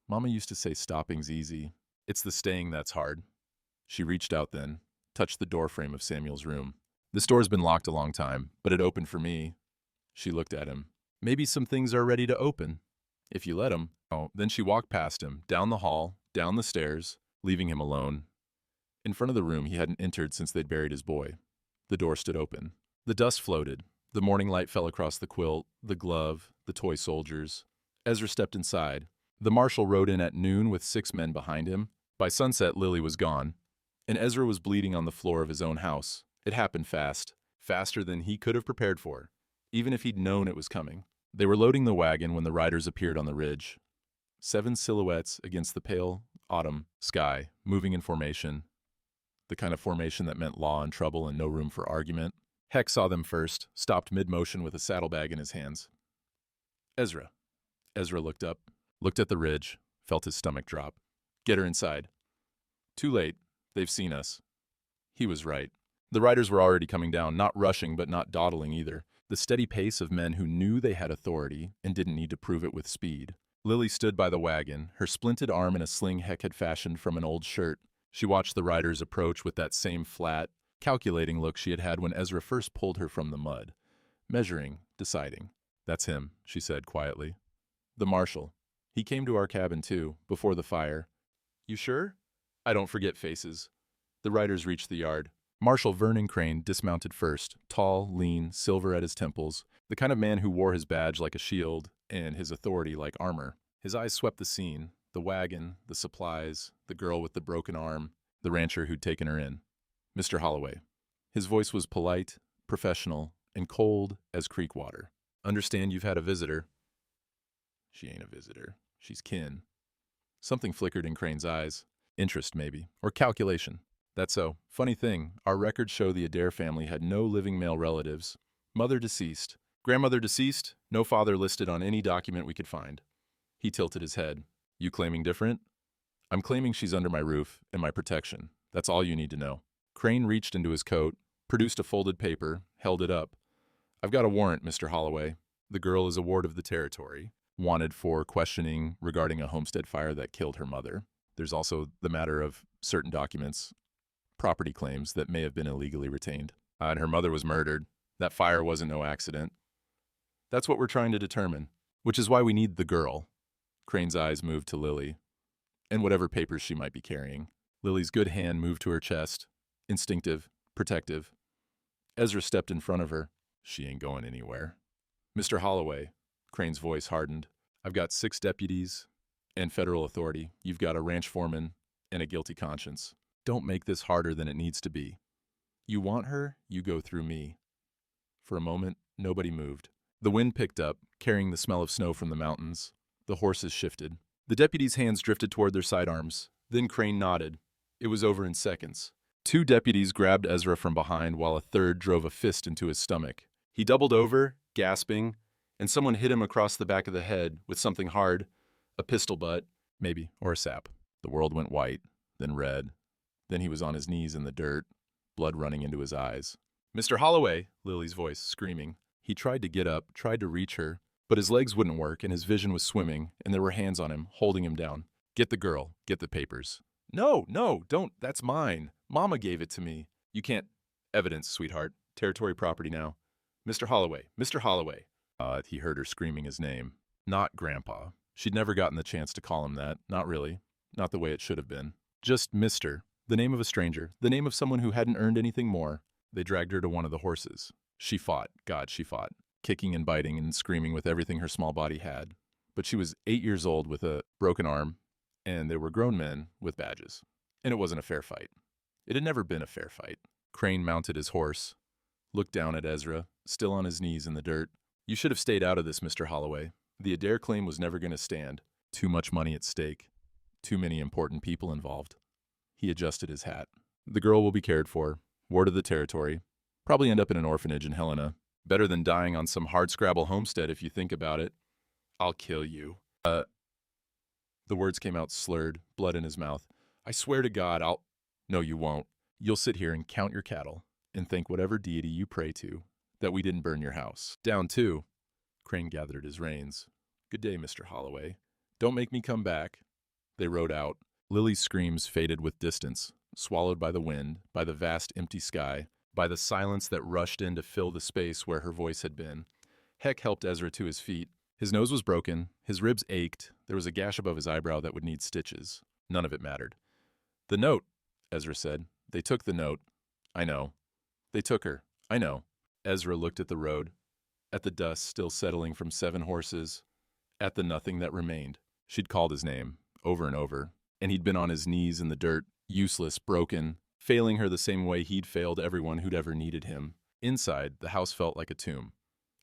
Mama used to say stopping's easy. It's the staying that's hard. She reached out then, touched the doorframe of Samuel's room. This door's been locked a long time, but it opened for me. She looked at him. Maybe some things are ready to open. If you let them. Oh, then she walked past him, down the hall, down the stairs, leaving him alone. In front of the room he hadn't entered since they'd buried his boy. The door stood open. The dust floated. The morning light fell across the quilt, the glove, the toy soldiers. Ezra stepped inside. The marshal rode in at noon with 6 men behind him. By sunset, Lily was gone, and Ezra was bleeding on the floor of his own house. It happened fast, faster than he could have prepared for, even if he'd known it was coming. They were loading the wagon when the riders appeared on the ridge. 7 silhouettes against the pale autumn sky, moving in formation. The kind of formation that meant law and trouble and no room for argument. Heck saw them first, stopped mid-motion with a saddlebag in his hands. Ezra. Ezra looked up, looked at the ridge, felt his stomach drop. Get her inside. Too late. They've seen us. He was right. The riders were already coming down, not rushing but not dawdling either. The steady pace of men who knew they had authority and didn't need to prove it with speed. Lily stood by the wagon, her splinted arm in a sling Heck had fashioned from an old shirt. She watched the riders approach with that same flat, calculating look she had had when Ezra first pulled her from the mud. Measuring, deciding. That's him, she said quietly. The marshal. He came to our cabin too, before the fire. You sure? I don't forget faces. The riders reached the yard. Marshal Vernon Crane dismounted first, tall, lean, silver at his temples, the kind of man who wore his badge like a shield and his authority like armor. His eyes swept the scene, the wagon, the supplies, the girl with the broken arm, the rancher who'd taken her in. Mr. Holloway. His voice was polite, professional, and cold as creek water. Understand you've had a visitor. She ain't a visitor. She's kin. Something flickered in Crane's eyes. Interest, maybe. Or calculation. That's so. Funny thing, our records show the Adair family had no living male relatives. Mother deceased. Grandmother deceased, no father listed on any document we could find. He tilted his head. You claiming different? I'm claiming she's under my roof and my protection. That's all you need to know. Crane reached into his coat, produced a folded paper, held it up. I've got a warrant, Mr. Holloway. The girl is a ward of the territory, wanted for questioning regarding a homestead fire that killed her mother. There's also the matter of certain documents, property claims that may have been illegally retained. And her mother was murdered. That fire wasn't no accident. That's what we're trying to determine, which is why we need the girl. Crane's eyes moved to Lily, and whatever papers she might be carrying. Lily's good hand moved to her chest, instinctive, protective. Ezra stepped in front of her. She ain't going anywhere. Mr. Holloway, Crane's voice hardened. I've got 6 deputies and federal authority. You've got a ranch foreman and a guilty conscience. Don't make this harder than it needs to be. You want her, you go through me. For a moment, nobody moved. The wind picked up, carrying the smell of snow from the mountains. The horses shifted. The deputies' hands drifted toward their sidearms. Then Crane nodded. It was over in seconds. 2 deputies grabbed Ezra from behind while a third drove a fist into his stomach. He doubled over, gasping, and someone hit him across the back of the head with something hard, a pistol butt, maybe, or a sap. The world went white, then red. Then he was on his knees in the dirt, blood running into his eyes. Mr. Holloway, Lily's voice screaming. He tried to get up, tried to reach her, but his legs wouldn't work and his vision was swimming, and there were hands on him, holding him down. Get the girl, get the papers. No, don't, that's mine. Mama gave it to me. You can't. Evidence, sweetheart. Territory property now. Mr. Holloway, Mr. Holloway. He heard her screaming his name. Not Grandpa. She'd never gotten the chance to call him that. Not really. Not the way it should have been. Just Mr. The name of a stranger. The name of someone who hadn't earned anything more. They dragged her to one of the horses. She fought. God, she fought. Kicking and biting and screaming with everything her small body had. But she was 8 years old with a broken arm, and there were grown men with badges. And it wasn't a fair fight. It had never been a fair fight. Crane mounted his horse, looked down at Ezra, still on his knees in the dirt. You should have stayed out of this, Mr. Holloway. The Adair claim was never going to stand. Too much money at stake. Too many important people involved. He adjusted his hat. The girl will be cared for. Ward of the territory. Probably end up in an orphanage in Helena. Better than dying on some hardscrabble homestead if you think about it. I'll kill you. The words came out slurred, blood in his mouth. I swear to God, I'll... No, you won't. You'll sit here and count your cattle and thank whatever deity you pray to that we didn't burn your house. Down 2. Crane gathered his reins. Good day, Mr. Holloway. Don't make me come back. They rode out. Lily's screams faded with distance, swallowed by the wind, by the vast empty sky, by the silence that rushed in to fill the space where her voice had been. Heck helped Ezra to his feet. His nose was broken, his ribs ached, there was a gash above his eyebrow that would need stitches. None of it mattered. The note, Ezra said. They took the note. I know. They took her. I know. Ezra looked at the road, at the dust still settling from 7 horses, at the nothing that remained. She'd called his name, over and over, and he'd been on his knees in the dirt, useless, broken, failing her the same way he'd failed everyone who'd ever needed him. Inside, the house felt like a tomb.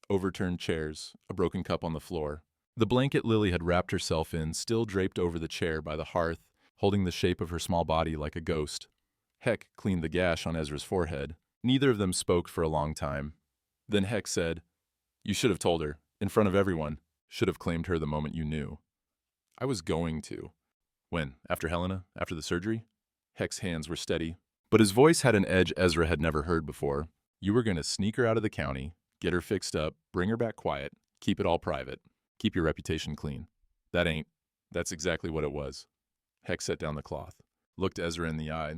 Overturned chairs, a broken cup on the floor. The blanket Lily had wrapped herself in still draped over the chair by the hearth, holding the shape of her small body like a ghost. Heck cleaned the gash on Ezra's forehead. Neither of them spoke for a long time. Then Heck said, You should have told her, in front of everyone. Should have claimed her the moment you knew. I was going to. When? After Helena? After the surgery? Heck's hands were steady, but his voice had an edge Ezra had never heard before. You were going to sneak her out of the county, get her fixed up, bring her back quiet, keep it all private, keep your reputation clean. That's exactly what it was. Heck set down the cloth, looked Ezra in the eye.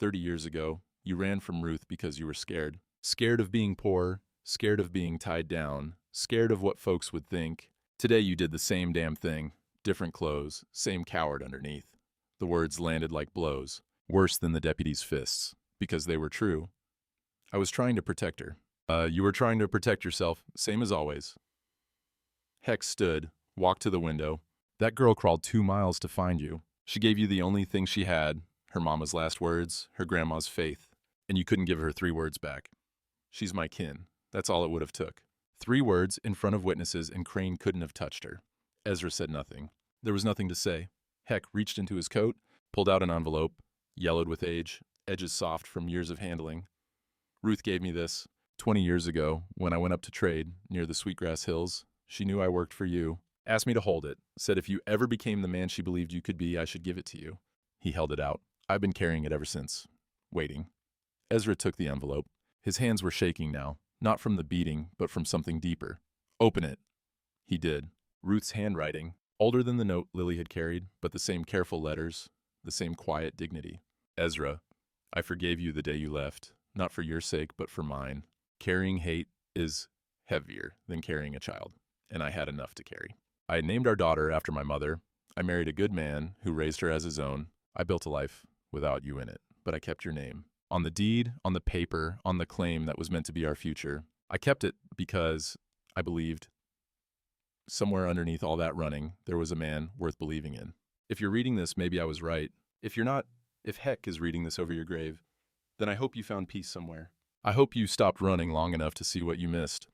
30 years ago, you ran from Ruth because you were scared. Scared of being poor, scared of being tied down, scared of what folks would think. Today you did the same damn thing. Different clothes, same coward underneath. The words landed like blows, worse than the deputy's fists, because they were true. I was trying to protect her. You were trying to protect yourself, same as always. Heck stood, walked to the window. That girl crawled 2 miles to find you. She gave you the only thing she had, her mama's last words, her grandma's faith, and you couldn't give her 3 words back. She's my kin. That's all it would have took. 3 words in front of witnesses, and Crane couldn't have touched her. Ezra said nothing. There was nothing to say. Heck reached into his coat, pulled out an envelope, yellowed with age, edges soft from years of handling. Ruth gave me this. 20 years ago, when I went up to trade near the Sweetgrass Hills, she knew I worked for you, asked me to hold it, said if you ever became the man she believed you could be, I should give it to you. He held it out. I've been carrying it ever since, waiting. Ezra took the envelope. His hands were shaking now, not from the beating, but from something deeper. Open it. He did. Ruth's handwriting, older than the note Lily had carried, but the same careful letters, the same quiet dignity. Ezra, I forgave you the day you left, not for your sake, but for mine. Carrying hate is heavier than carrying a child, and I had enough to carry. I had named our daughter after my mother. I married a good man who raised her as his own. I built a life without you in it, but I kept your name. On the deed, on the paper, on the claim that was meant to be our future. I kept it because I believed somewhere underneath all that running, there was a man worth believing in. If you're reading this, maybe I was right. If you're not, if heck is reading this over your grave, then I hope you found peace somewhere. I hope you stopped running long enough to see what you missed.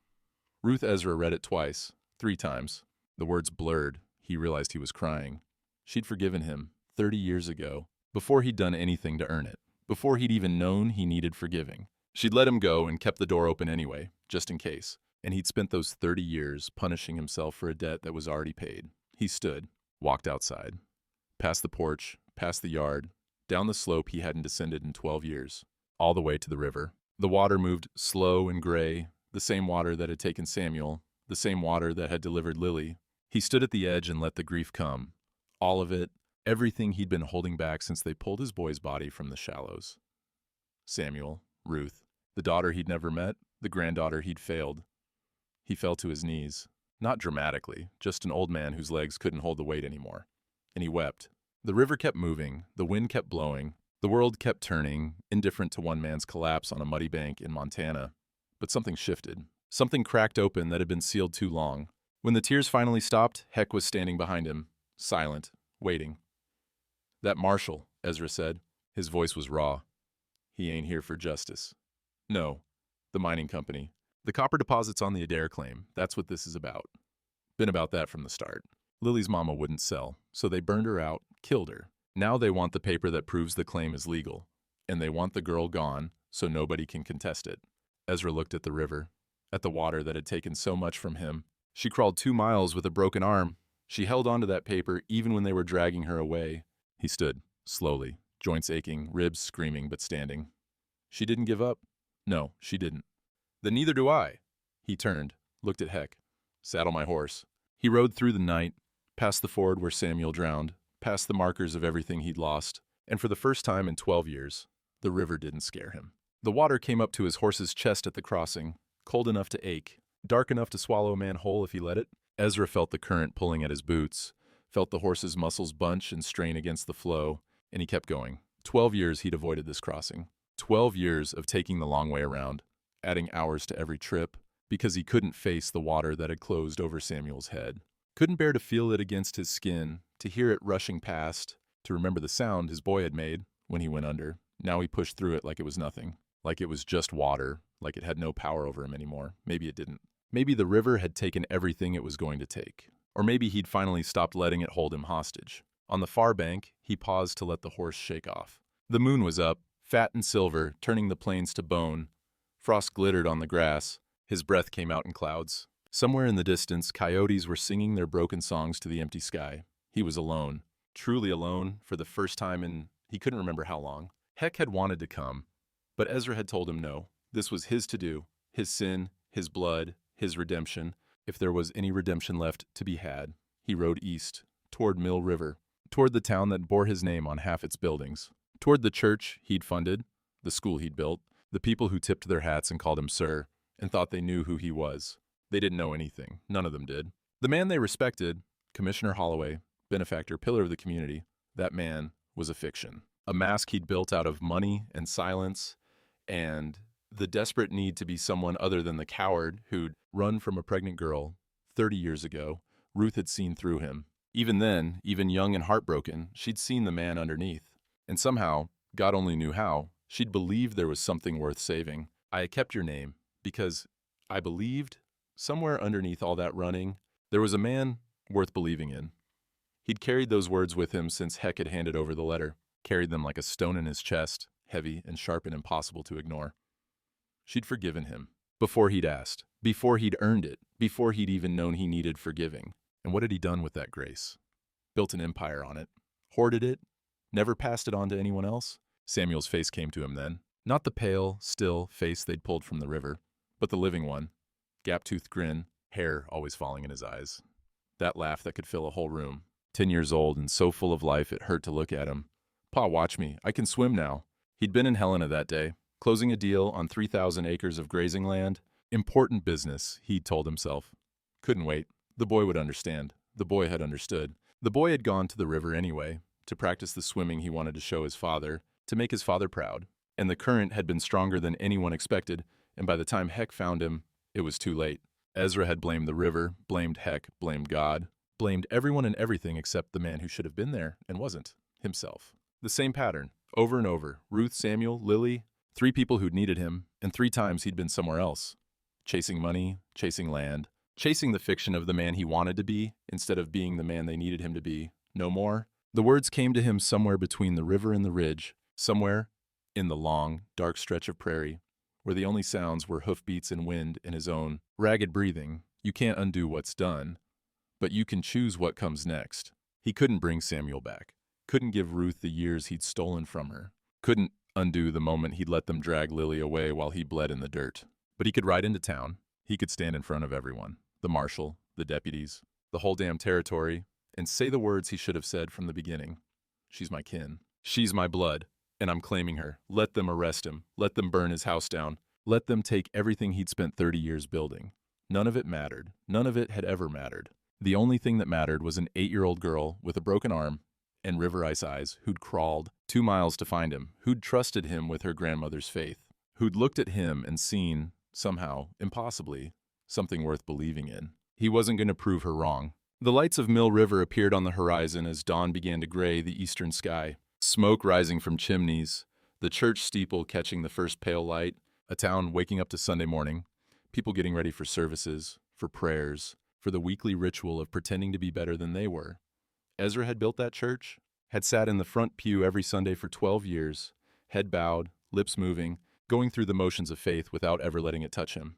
Ruth Ezra read it twice, 3 times. The words blurred. He realized he was crying. She'd forgiven him 30 years ago, before he'd done anything to earn it, before he'd even known he needed forgiving. She'd let him go and kept the door open anyway, just in case. And he'd spent those 30 years punishing himself for a debt that was already paid. He stood, walked outside, past the porch, past the yard, down the slope he hadn't descended in 12 years, all the way to the river. The water moved slow and gray, the same water that had taken Samuel, the same water that had delivered Lily. He stood at the edge and let the grief come. All of it, everything he'd been holding back since they pulled his boy's body from the shallows. Samuel, Ruth, the daughter he'd never met, the granddaughter he'd failed. He fell to his knees, not dramatically, just an old man whose legs couldn't hold the weight anymore. And he wept. The river kept moving, the wind kept blowing, the world kept turning, indifferent to one man's collapse on a muddy bank in Montana. But something shifted. Something cracked open that had been sealed too long. When the tears finally stopped, Heck was standing behind him, silent, waiting. That marshal, Ezra said. His voice was raw. He ain't here for justice. No, the mining company. The copper deposits on the Adair claim, that's what this is about. Been about that from the start. Lily's mama wouldn't sell, so they burned her out, killed her. Now they want the paper that proves the claim is legal. And they want the girl gone, so nobody can contest it. Ezra looked at the river, at the water that had taken so much from him. She crawled 2 miles with a broken arm. She held onto that paper even when they were dragging her away. He stood, slowly, joints aching, ribs screaming but standing. She didn't give up? No, she didn't. Then neither do I. He turned, looked at Heck. Saddle my horse. He rode through the night, past the ford where Samuel drowned, past the markers of everything he'd lost, and for the first time in 12 years, the river didn't scare him. The water came up to his horse's chest at the crossing, cold enough to ache, dark enough to swallow a man whole if he let it. Ezra felt the current pulling at his boots, felt the horse's muscles bunch and strain against the flow, and he kept going. 12 years he'd avoided this crossing. 12 years of taking the long way around, adding hours to every trip, because he couldn't face the water that had closed over Samuel's head. Couldn't bear to feel it against his skin, to hear it rushing past, to remember the sound his boy had made when he went under. Now he pushed through it like it was nothing, like it was just water, like it had no power over him anymore. Maybe it didn't. Maybe the river had taken everything it was going to take. Or maybe he'd finally stopped letting it hold him hostage. On the far bank, he paused to let the horse shake off. The moon was up, fat and silver, turning the plains to bone. Frost glittered on the grass. His breath came out in clouds. Somewhere in the distance, coyotes were singing their broken songs to the empty sky. He was alone, truly alone, for the first time in he couldn't remember how long. Heck had wanted to come, but Ezra had told him no. This was his to do, his sin, his blood, his redemption. If there was any redemption left to be had, he rode east, toward Mill River, toward the town that bore his name on half its buildings, toward the church he'd funded, the school he'd built, the people who tipped their hats and called him sir, and thought they knew who he was. They didn't know anything. None of them did. The man they respected, Commissioner Holloway, benefactor, pillar of the community, that man was a fiction. A mask he'd built out of money and silence and the desperate need to be someone other than the coward who'd run from a pregnant girl 30 years ago. Ruth had seen through him. Even then, even young and heartbroken, she'd seen the man underneath. And somehow, God only knew how, she'd believed there was something worth saving. I had kept your name because I believed somewhere underneath all that running, there was a man worth believing in. He'd carried those words with him since Heck had handed over the letter, carried them like a stone in his chest, heavy and sharp and impossible to ignore. She'd forgiven him. Before he'd asked, before he'd earned it, before he'd even known he needed forgiving. And what had he done with that grace? Built an empire on it. Hoarded it? Never passed it on to anyone else? Samuel's face came to him then. Not the pale, still face they'd pulled from the river, but the living one. Gap-toothed grin, hair always falling in his eyes. That laugh that could fill a whole room. 10 years old and so full of life it hurt to look at him. "Pa, watch me. I can swim now." He'd been in Helena that day, closing a deal on 3,000 acres of grazing land. Important business, he'd told himself. Couldn't wait. The boy would understand. The boy had understood. The boy had gone to the river anyway, to practice the swimming he wanted to show his father, to make his father proud. And the current had been stronger than anyone expected, and by the time Heck found him, it was too late. Ezra had blamed the river, blamed Heck, blamed God, blamed everyone and everything except the man who should have been there and wasn't, himself. The same pattern, over and over. Ruth, Samuel, Lily, 3 people who'd needed him, and 3 times he'd been somewhere else. Chasing money, chasing land, chasing the fiction of the man he wanted to be instead of being the man they needed him to be. No more. The words came to him somewhere between the river and the ridge, somewhere in the long, dark stretch of prairie, where the only sounds were hoofbeats and wind and his own ragged breathing. You can't undo what's done, but you can choose what comes next. He couldn't bring Samuel back, couldn't give Ruth the years he'd stolen from her, couldn't undo the moment he'd let them drag Lily away while he bled in the dirt. But he could ride into town. He could stand in front of everyone, the marshal, the deputies, the whole damn territory, and say the words he should have said from the beginning. "She's my kin. She's my blood, and I'm claiming her. Let them arrest him. Let them burn his house down. Let them take everything he'd spent 30 years building." None of it mattered. None of it had ever mattered. The only thing that mattered was an 8-year-old girl with a broken arm and river ice eyes who'd crawled 2 miles to find him, who'd trusted him with her grandmother's faith, who'd looked at him and seen, somehow, impossibly, something worth believing in. He wasn't going to prove her wrong. The lights of Mill River appeared on the horizon as dawn began to gray the eastern sky. Smoke rising from chimneys, the church steeple catching the first pale light, a town waking up to Sunday morning, people getting ready for services, for prayers, for the weekly ritual of pretending to be better than they were. Ezra had built that church, had sat in the front pew every Sunday for 12 years, head bowed, lips moving, going through the motions of faith without ever letting it touch him.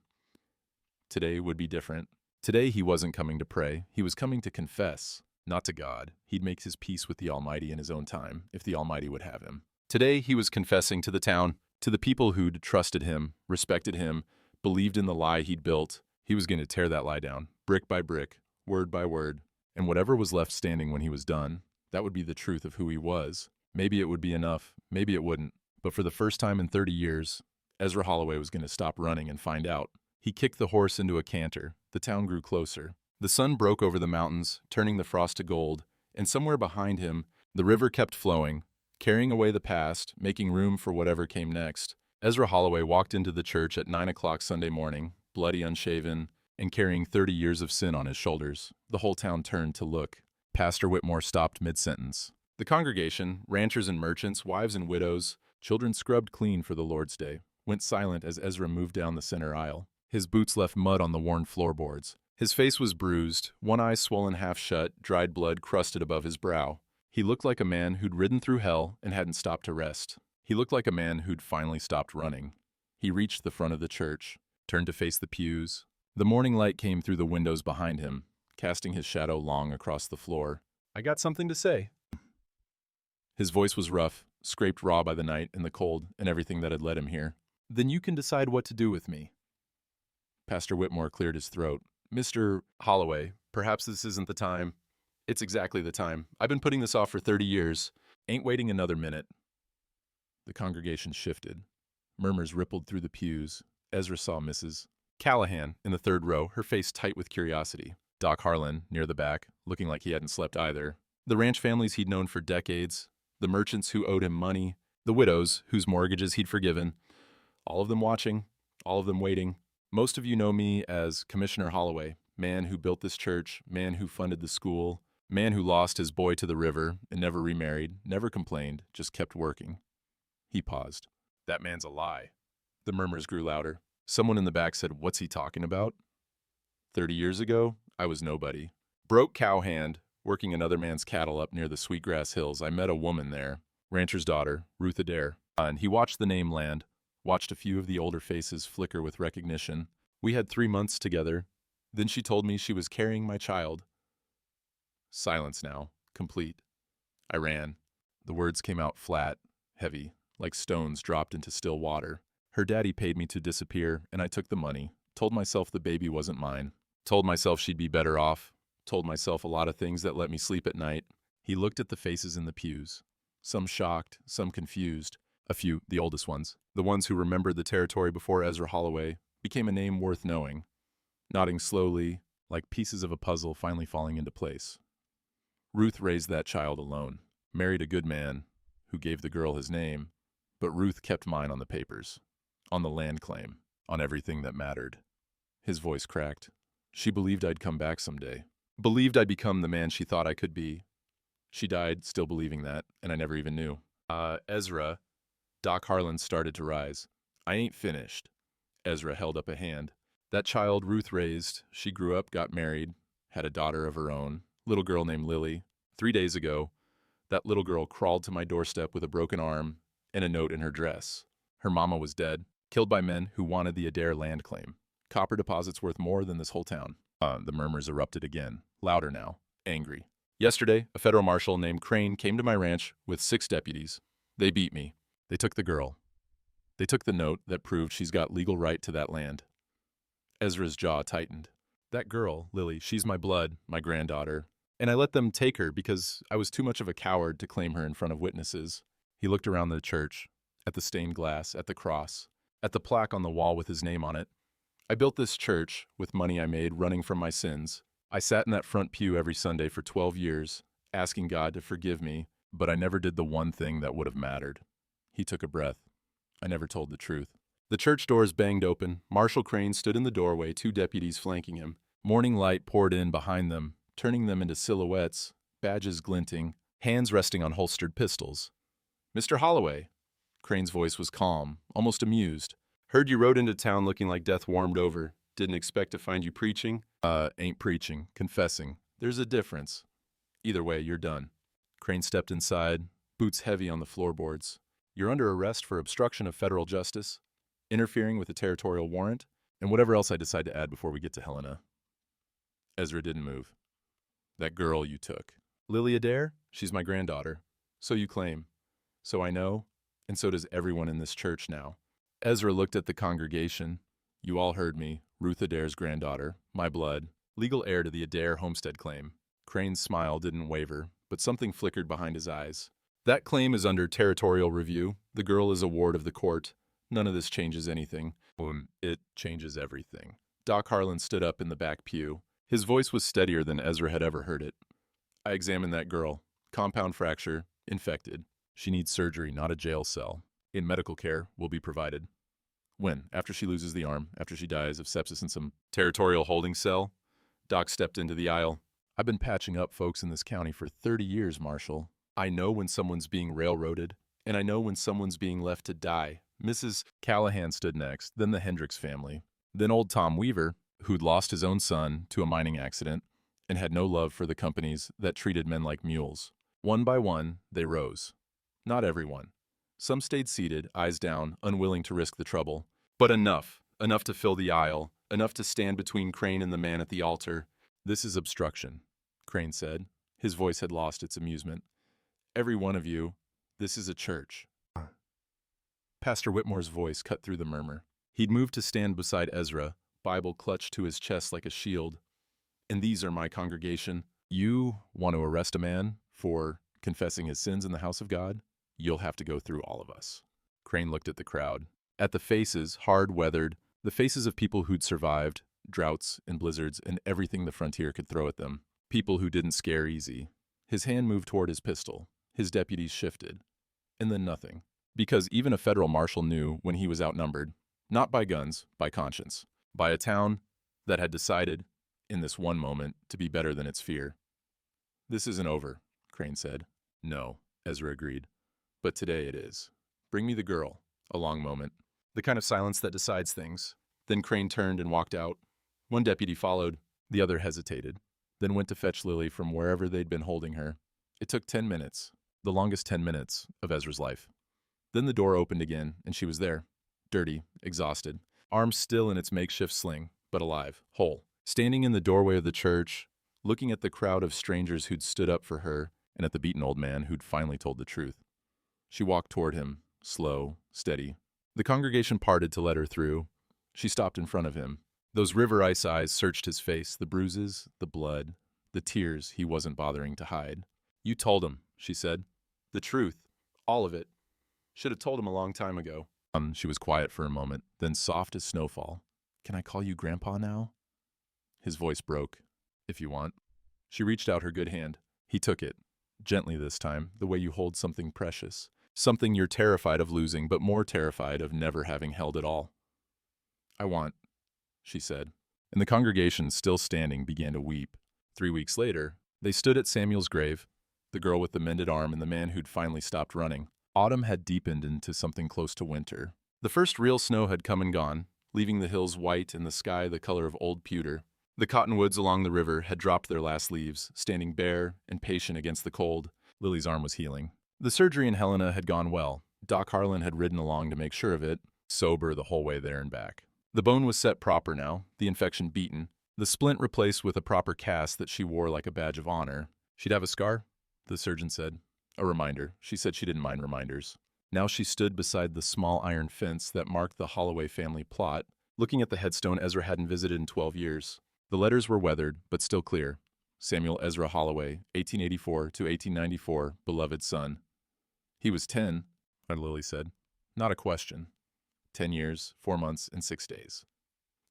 Today would be different. Today he wasn't coming to pray. He was coming to confess, not to God. He'd make his peace with the Almighty in his own time, if the Almighty would have him. Today he was confessing to the town, to the people who'd trusted him, respected him, believed in the lie he'd built. He was going to tear that lie down, brick by brick, word by word. And whatever was left standing when he was done, that would be the truth of who he was. Maybe it would be enough, maybe it wouldn't. But for the first time in 30 years, Ezra Holloway was going to stop running and find out. He kicked the horse into a canter. The town grew closer. The sun broke over the mountains, turning the frost to gold, and somewhere behind him, the river kept flowing, carrying away the past, making room for whatever came next. Ezra Holloway walked into the church at 9 o'clock Sunday morning, bloody, unshaven, and carrying 30 years of sin on his shoulders. The whole town turned to look. Pastor Whitmore stopped mid-sentence. The congregation, ranchers and merchants, wives and widows, children scrubbed clean for the Lord's Day, went silent as Ezra moved down the center aisle. His boots left mud on the worn floorboards. His face was bruised, one eye swollen half shut, dried blood crusted above his brow. He looked like a man who'd ridden through hell and hadn't stopped to rest. He looked like a man who'd finally stopped running. He reached the front of the church, turned to face the pews. The morning light came through the windows behind him, casting his shadow long across the floor. "I got something to say." His voice was rough, scraped raw by the night and the cold and everything that had led him here. "Then you can decide what to do with me." Pastor Whitmore cleared his throat. "Mr. Holloway, perhaps this isn't the time." "It's exactly the time. I've been putting this off for 30 years. Ain't waiting another minute." The congregation shifted. Murmurs rippled through the pews. Ezra saw Mrs. Callahan in the third row, her face tight with curiosity. Doc Harlan, near the back, looking like he hadn't slept either. The ranch families he'd known for decades. The merchants who owed him money. The widows whose mortgages he'd forgiven. All of them watching. All of them waiting. Most of you know me as Commissioner Holloway, man who built this church, man who funded the school, man who lost his boy to the river and never remarried, never complained, just kept working. He paused. "That man's a lie." The murmurs grew louder. Someone in the back said, "What's he talking about?" 30 years ago, I was nobody. Broke cowhand, working another man's cattle up near the Sweetgrass Hills. I met a woman there, rancher's daughter, Ruth Adair. And he watched the name land, watched a few of the older faces flicker with recognition, We had 3 months together. Then she told me she was carrying my child. Silence now, complete. I ran. The words came out flat, heavy, like stones dropped into still water. Her daddy paid me to disappear, and I took the money. Told myself the baby wasn't mine. Told myself she'd be better off. Told myself a lot of things that let me sleep at night. He looked at the faces in the pews. Some shocked, some confused. A few, the oldest ones, the ones who remembered the territory before Ezra Holloway, became a name worth knowing. Nodding slowly, like pieces of a puzzle finally falling into place. Ruth raised that child alone. Married a good man, who gave the girl his name, but Ruth kept mine on the papers, on the land claim, on everything that mattered. His voice cracked. She believed I'd come back someday. Believed I'd become the man she thought I could be. She died still believing that, and I never even knew. Ezra. Doc Harlan started to rise. I ain't finished. Ezra held up a hand. That child Ruth raised, she grew up, got married, had a daughter of her own, little girl named Lily. 3 days ago, that little girl crawled to my doorstep with a broken arm and a note in her dress. Her mama was dead, killed by men who wanted the Adair land claim. Copper deposits worth more than this whole town. The murmurs erupted again, louder now, angry. Yesterday, a federal marshal named Crane came to my ranch with 6 deputies. They beat me. They took the girl. They took the note that proved she's got legal right to that land. Ezra's jaw tightened. That girl, Lily, she's my blood, my granddaughter. And I let them take her because I was too much of a coward to claim her in front of witnesses. He looked around the church, at the stained glass, at the cross, at the plaque on the wall with his name on it. I built this church with money I made running from my sins. I sat in that front pew every Sunday for 12 years, asking God to forgive me, but I never did the one thing that would have mattered. He took a breath. I never told the truth. The church doors banged open. Marshal Crane stood in the doorway, 2 deputies flanking him. Morning light poured in behind them, turning them into silhouettes, badges glinting, hands resting on holstered pistols. Mr. Holloway. Crane's voice was calm, almost amused. Heard you rode into town looking like death warmed over. Didn't expect to find you preaching. Ain't preaching, confessing. There's a difference. Either way, you're done. Crane stepped inside, boots heavy on the floorboards. You're under arrest for obstruction of federal justice, interfering with a territorial warrant, and whatever else I decide to add before we get to Helena. Ezra didn't move. That girl you took. Lily Adair? She's my granddaughter. So you claim. So I know, and so does everyone in this church now. Ezra looked at the congregation. You all heard me. Ruth Adair's granddaughter, my blood, legal heir to the Adair homestead claim. Crane's smile didn't waver, but something flickered behind his eyes. That claim is under territorial review. The girl is a ward of the court. None of this changes anything. It changes everything. Doc Harlan stood up in the back pew. His voice was steadier than Ezra had ever heard it. I examined that girl. Compound fracture, infected. She needs surgery, not a jail cell. In medical care will be provided. When? After she loses the arm, after she dies of sepsis in some territorial holding cell? Doc stepped into the aisle. I've been patching up folks in this county for 30 years, Marshal. I know when someone's being railroaded, and I know when someone's being left to die. Mrs. Callahan stood next, then the Hendricks family. Then old Tom Weaver, who'd lost his own son to a mining accident and had no love for the companies that treated men like mules. One by one, they rose. Not everyone. Some stayed seated, eyes down, unwilling to risk the trouble. But enough. Enough to fill the aisle. Enough to stand between Crane and the man at the altar. This is obstruction, Crane said. His voice had lost its amusement. Every one of you, this is a church. Pastor Whitmore's voice cut through the murmur. He'd moved to stand beside Ezra, Bible clutched to his chest like a shield. And these are my congregation. You want to arrest a man for confessing his sins in the house of God? You'll have to go through all of us. Crane looked at the crowd. At the faces, hard-weathered, the faces of people who'd survived, droughts and blizzards and everything the frontier could throw at them. People who didn't scare easy. His hand moved toward his pistol. His deputies shifted. And then nothing. Because even a federal marshal knew when he was outnumbered, not by guns, by conscience, by a town that had decided, in this one moment, to be better than its fear. This isn't over, Crane said. No, Ezra agreed. But today it is. Bring me the girl. A long moment. The kind of silence that decides things. Then Crane turned and walked out. One deputy followed. The other hesitated. Then went to fetch Lily from wherever they'd been holding her. It took 10 minutes. The longest 10 minutes of Ezra's life. Then the door opened again, and she was there. Dirty, exhausted. Arms still in its makeshift sling. but alive, whole. Standing in the doorway of the church, looking at the crowd of strangers who'd stood up for her, and at the beaten old man who'd finally told the truth. She walked toward him, slow, steady. The congregation parted to let her through. She stopped in front of him. Those river ice eyes searched his face, the bruises, the blood, the tears he wasn't bothering to hide. "You told him," she said. "The truth. All of it. Should have told him a long time ago." She was quiet for a moment, then soft as snowfall. "Can I call you Grandpa now?" His voice broke. "If you want." She reached out her good hand. He took it, gently this time, the way you hold something precious. Something you're terrified of losing, but more terrified of never having held at all. "I want," she said. And the congregation, still standing, began to weep. 3 weeks later, they stood at Samuel's grave, the girl with the mended arm and the man who'd finally stopped running. Autumn had deepened into something close to winter. The first real snow had come and gone, leaving the hills white and the sky the color of old pewter. The cottonwoods along the river had dropped their last leaves, standing bare and patient against the cold. Lily's arm was healing. The surgery in Helena had gone well. Doc Harlan had ridden along to make sure of it, sober the whole way there and back. The bone was set proper now, the infection beaten, the splint replaced with a proper cast that she wore like a badge of honor. "She'd have a scar?" the surgeon said. A reminder. She said she didn't mind reminders. Now she stood beside the small iron fence that marked the Holloway family plot, looking at the headstone Ezra hadn't visited in 12 years. The letters were weathered, but still clear. Samuel Ezra Holloway, 1884 to 1894, beloved son. "He was 10, Lily said. "Not a question. 10 years, 4 months, and 6 days.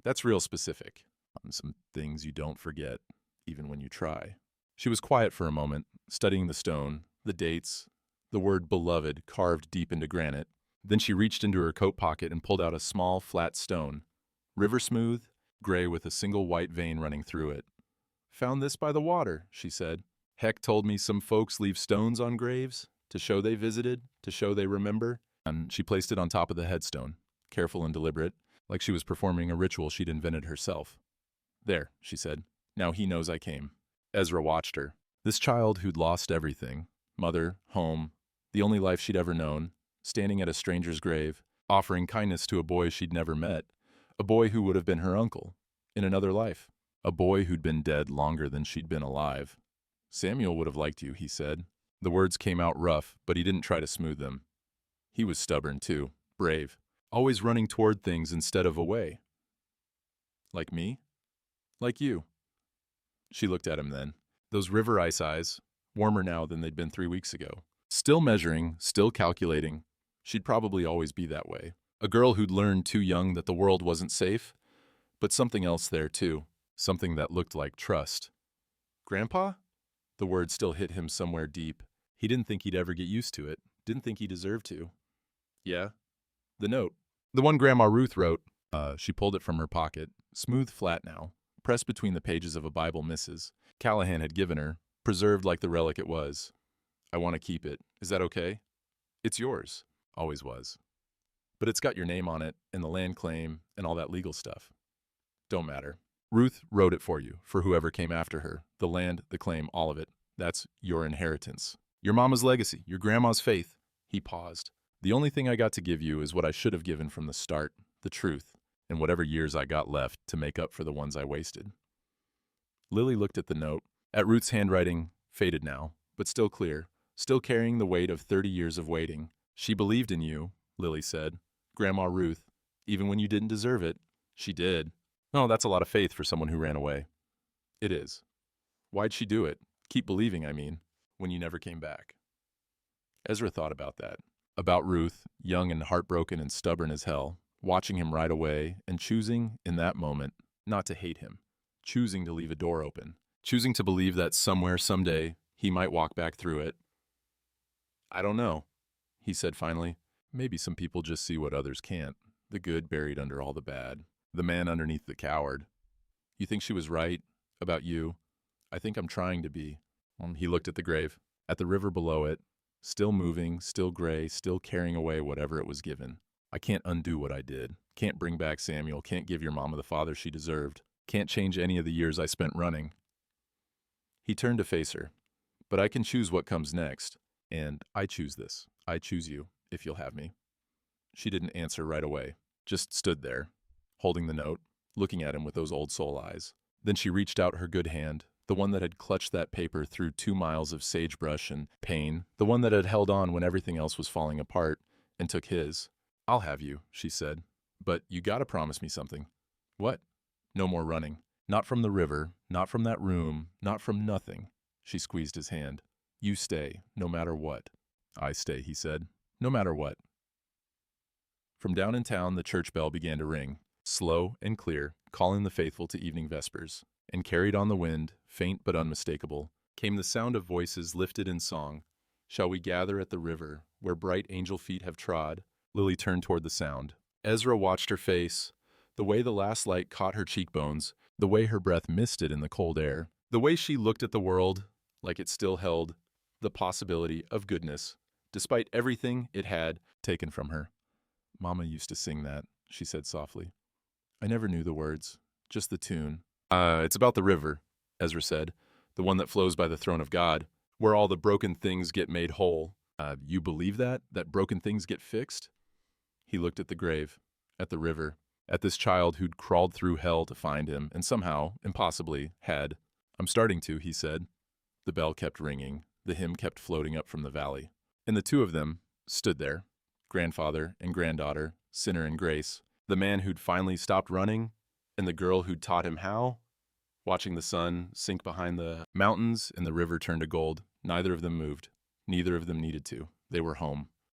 That's real specific. Some things you don't forget, even when you try." She was quiet for a moment, studying the stone, the dates, the word beloved carved deep into granite. Then she reached into her coat pocket and pulled out a small, flat stone, river smooth, gray with a single white vein running through it. "Found this by the water," she said. "Heck told me some folks leave stones on graves, to show they visited, to show they remember." And she placed it on top of the headstone, careful and deliberate, like she was performing a ritual she'd invented herself. "There," she said. "Now he knows I came." Ezra watched her. This child who'd lost everything, mother, home, the only life she'd ever known, standing at a stranger's grave, offering kindness to a boy she'd never met, a boy who would have been her uncle, in another life, a boy who'd been dead longer than she'd been alive. "Samuel would have liked you," he said. The words came out rough, but he didn't try to smooth them. He was stubborn, too, brave, always running toward things instead of away. "Like me? Like you." She looked at him then. Those river ice eyes, warmer now than they'd been 3 weeks ago. Still measuring, still calculating. She'd probably always be that way. A girl who'd learned too young that the world wasn't safe, but something else there, too. Something that looked like trust. "Grandpa?" The word still hit him somewhere deep. He didn't think he'd ever get used to it. Didn't think he deserved to. "Yeah?" "The note. The one Grandma Ruth wrote." She pulled it from her pocket, smooth flat now, pressed between the pages of a Bible Mrs. Callahan had given her, preserved like the relic it was. "I want to keep it. Is that okay?" "It's yours." Always was. "But it's got your name on it, and the land claim, and all that legal stuff." "Don't matter. Ruth wrote it for you, for whoever came after her. The land, the claim, all of it. That's your inheritance. Your mama's legacy, your grandma's faith." He paused. "The only thing I got to give you is what I should have given from the start, the truth, and whatever years I got left to make up for the ones I wasted." Lily looked at the note, at Ruth's handwriting, faded now, but still clear, still carrying the weight of 30 years of waiting. "She believed in you," Lily said. "Grandma Ruth, even when you didn't deserve it." "She did." "Oh, that's a lot of faith for someone who ran away." "It is." "Why'd she do it? Keep believing, I mean, when you never came back?" Ezra thought about that. About Ruth, young and heartbroken and stubborn as hell, watching him ride away and choosing, in that moment, not to hate him, choosing to leave a door open, choosing to believe that somewhere, someday, he might walk back through it. "I don't know," he said finally. "Maybe some people just see what others can't, the good buried under all the bad, the man underneath the coward. You think she was right about you? I think I'm trying to be." He looked at the grave, at the river below it, still moving, still gray, still carrying away whatever it was given. "I can't undo what I did. Can't bring back Samuel. Can't give your mama the father she deserved. Can't change any of the years I spent running." He turned to face her. "But I can choose what comes next. And I choose this. I choose you, if you'll have me." She didn't answer right away, just stood there, holding the note, looking at him with those old soul eyes. Then she reached out her good hand, the one that had clutched that paper through 2 miles of sagebrush and pain, the one that had held on when everything else was falling apart, and took his. "I'll have you," she said. "But you gotta promise me something." "What?" "No more running. Not from the river, not from that room, not from nothing." She squeezed his hand. "You stay, no matter what." "I stay," he said. "No matter what." From down in town, the church bell began to ring, slow and clear, calling the faithful to evening vespers. And carried on the wind, faint but unmistakable, came the sound of voices lifted in song. "Shall we gather at the river, where bright angel feet have trod?" Lily turned toward the sound. Ezra watched her face, the way the last light caught her cheekbones, the way her breath misted in the cold air, the way she looked at the world like it still held the possibility of goodness, despite everything it had taken from her. "Mama used to sing that," she said softly. "I never knew the words, just the tune." It's about the river," Ezra said, "the one that flows by the throne of God, where all the broken things get made whole." You believe that? That broken things get fixed?" He looked at the grave, at the river, at this child who'd crawled through hell to find him, and somehow, impossibly, had. "I'm starting to," he said. The bell kept ringing, the hymn kept floating up from the valley. And the two of them stood there, grandfather and granddaughter, sinner and grace, the man who'd finally stopped running, and the girl who'd taught him how, watching the sun sink behind the mountains and the river turn to gold. Neither of them moved. Neither of them needed to. They were home.